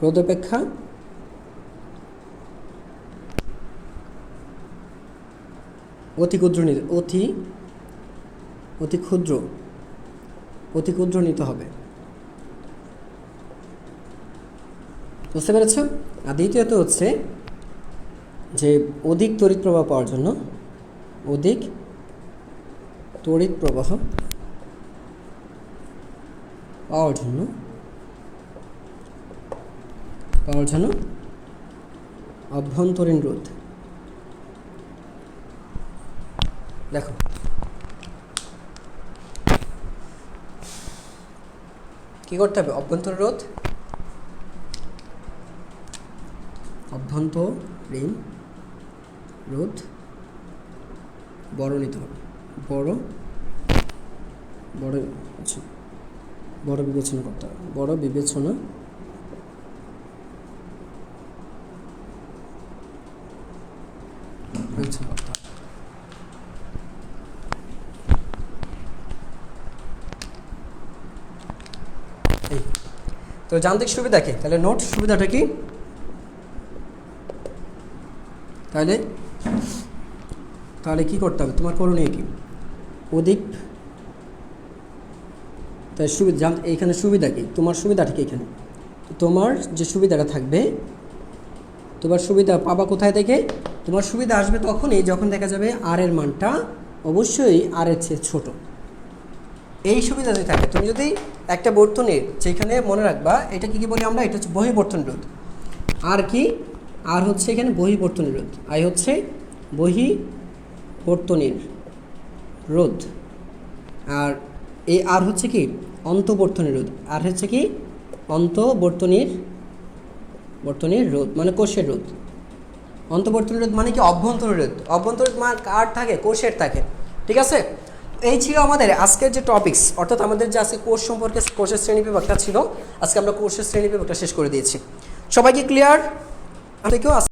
রোধ অপেক্ষা অতি ক্ষুদ্র নিতে হবে। বুঝতে পেরেছ? আর দ্বিতীয়ত হচ্ছে যে অধিক তড়িৎ প্রবাহ পাওয়ার জন্য, অধিক তড়িৎ প্রবাহ পাওয়ার জন্য অভ্যন্তরীণ রোধ। দেখো কি করতে হবে? অভ্যন্তরীণ রোধ, অভ্যন্তরীণ রোধ বড় নিতে হবে, বড় বড় আচ্ছা বড় বিবেচনা করতে হবে, বড় বিবেচনা করতে হবে। এই তো যান্ত্রিক সুবিধা কি? তাহলে নোট সুবিধাটা কি? তাহলে তাহলে কি করতে হবে? তোমার করণীয় কি? অধিক, তাই সুবিধা এইখানে সুবিধা কি? তোমার সুবিধাটা কি? এখানে তোমার যে সুবিধাটা থাকবে, তোমার সুবিধা পাবা কোথায় থেকে? তোমার সুবিধা আসবে তখনই যখন দেখা যাবে আর এর মানটা অবশ্যই আর এর চেয়ে ছোট। এই সুবিধা যদি থাকে, তুমি যদি একটা বর্তনীর যেখানে মনে রাখবা, এটা কি বলি আমরা? এটা হচ্ছে বহিবর্তনী রোধ। আর কি? আর হচ্ছে এখানে বহিবর্তনী রোধ, আই হচ্ছে বহিবর্তনীর রোধ, আর এই আর হচ্ছে কি? অন্তঃবর্তনীর রোধ। আর হচ্ছে কি? অন্তঃবর্তনীর রোধ মানে কোষের রোধ। অন্তঃবর্তনীর রোধ মানে কি? অভ্যন্তরীণ রোধ। অভ্যন্তরীণ মান কার থাকে? কোষের থাকে। ঠিক আছে, এই ছিল আমাদের আজকের যে টপিকস, অর্থাৎ আমাদের যে আজকে কোর্স সম্পর্কে কোর্সের শ্রেণী বিভাগটা ছিল, আজকে আমরা কোর্সের শ্রেণী বিভাগটা শেষ করে দিয়েছি। সবাইকে ক্লিয়ার?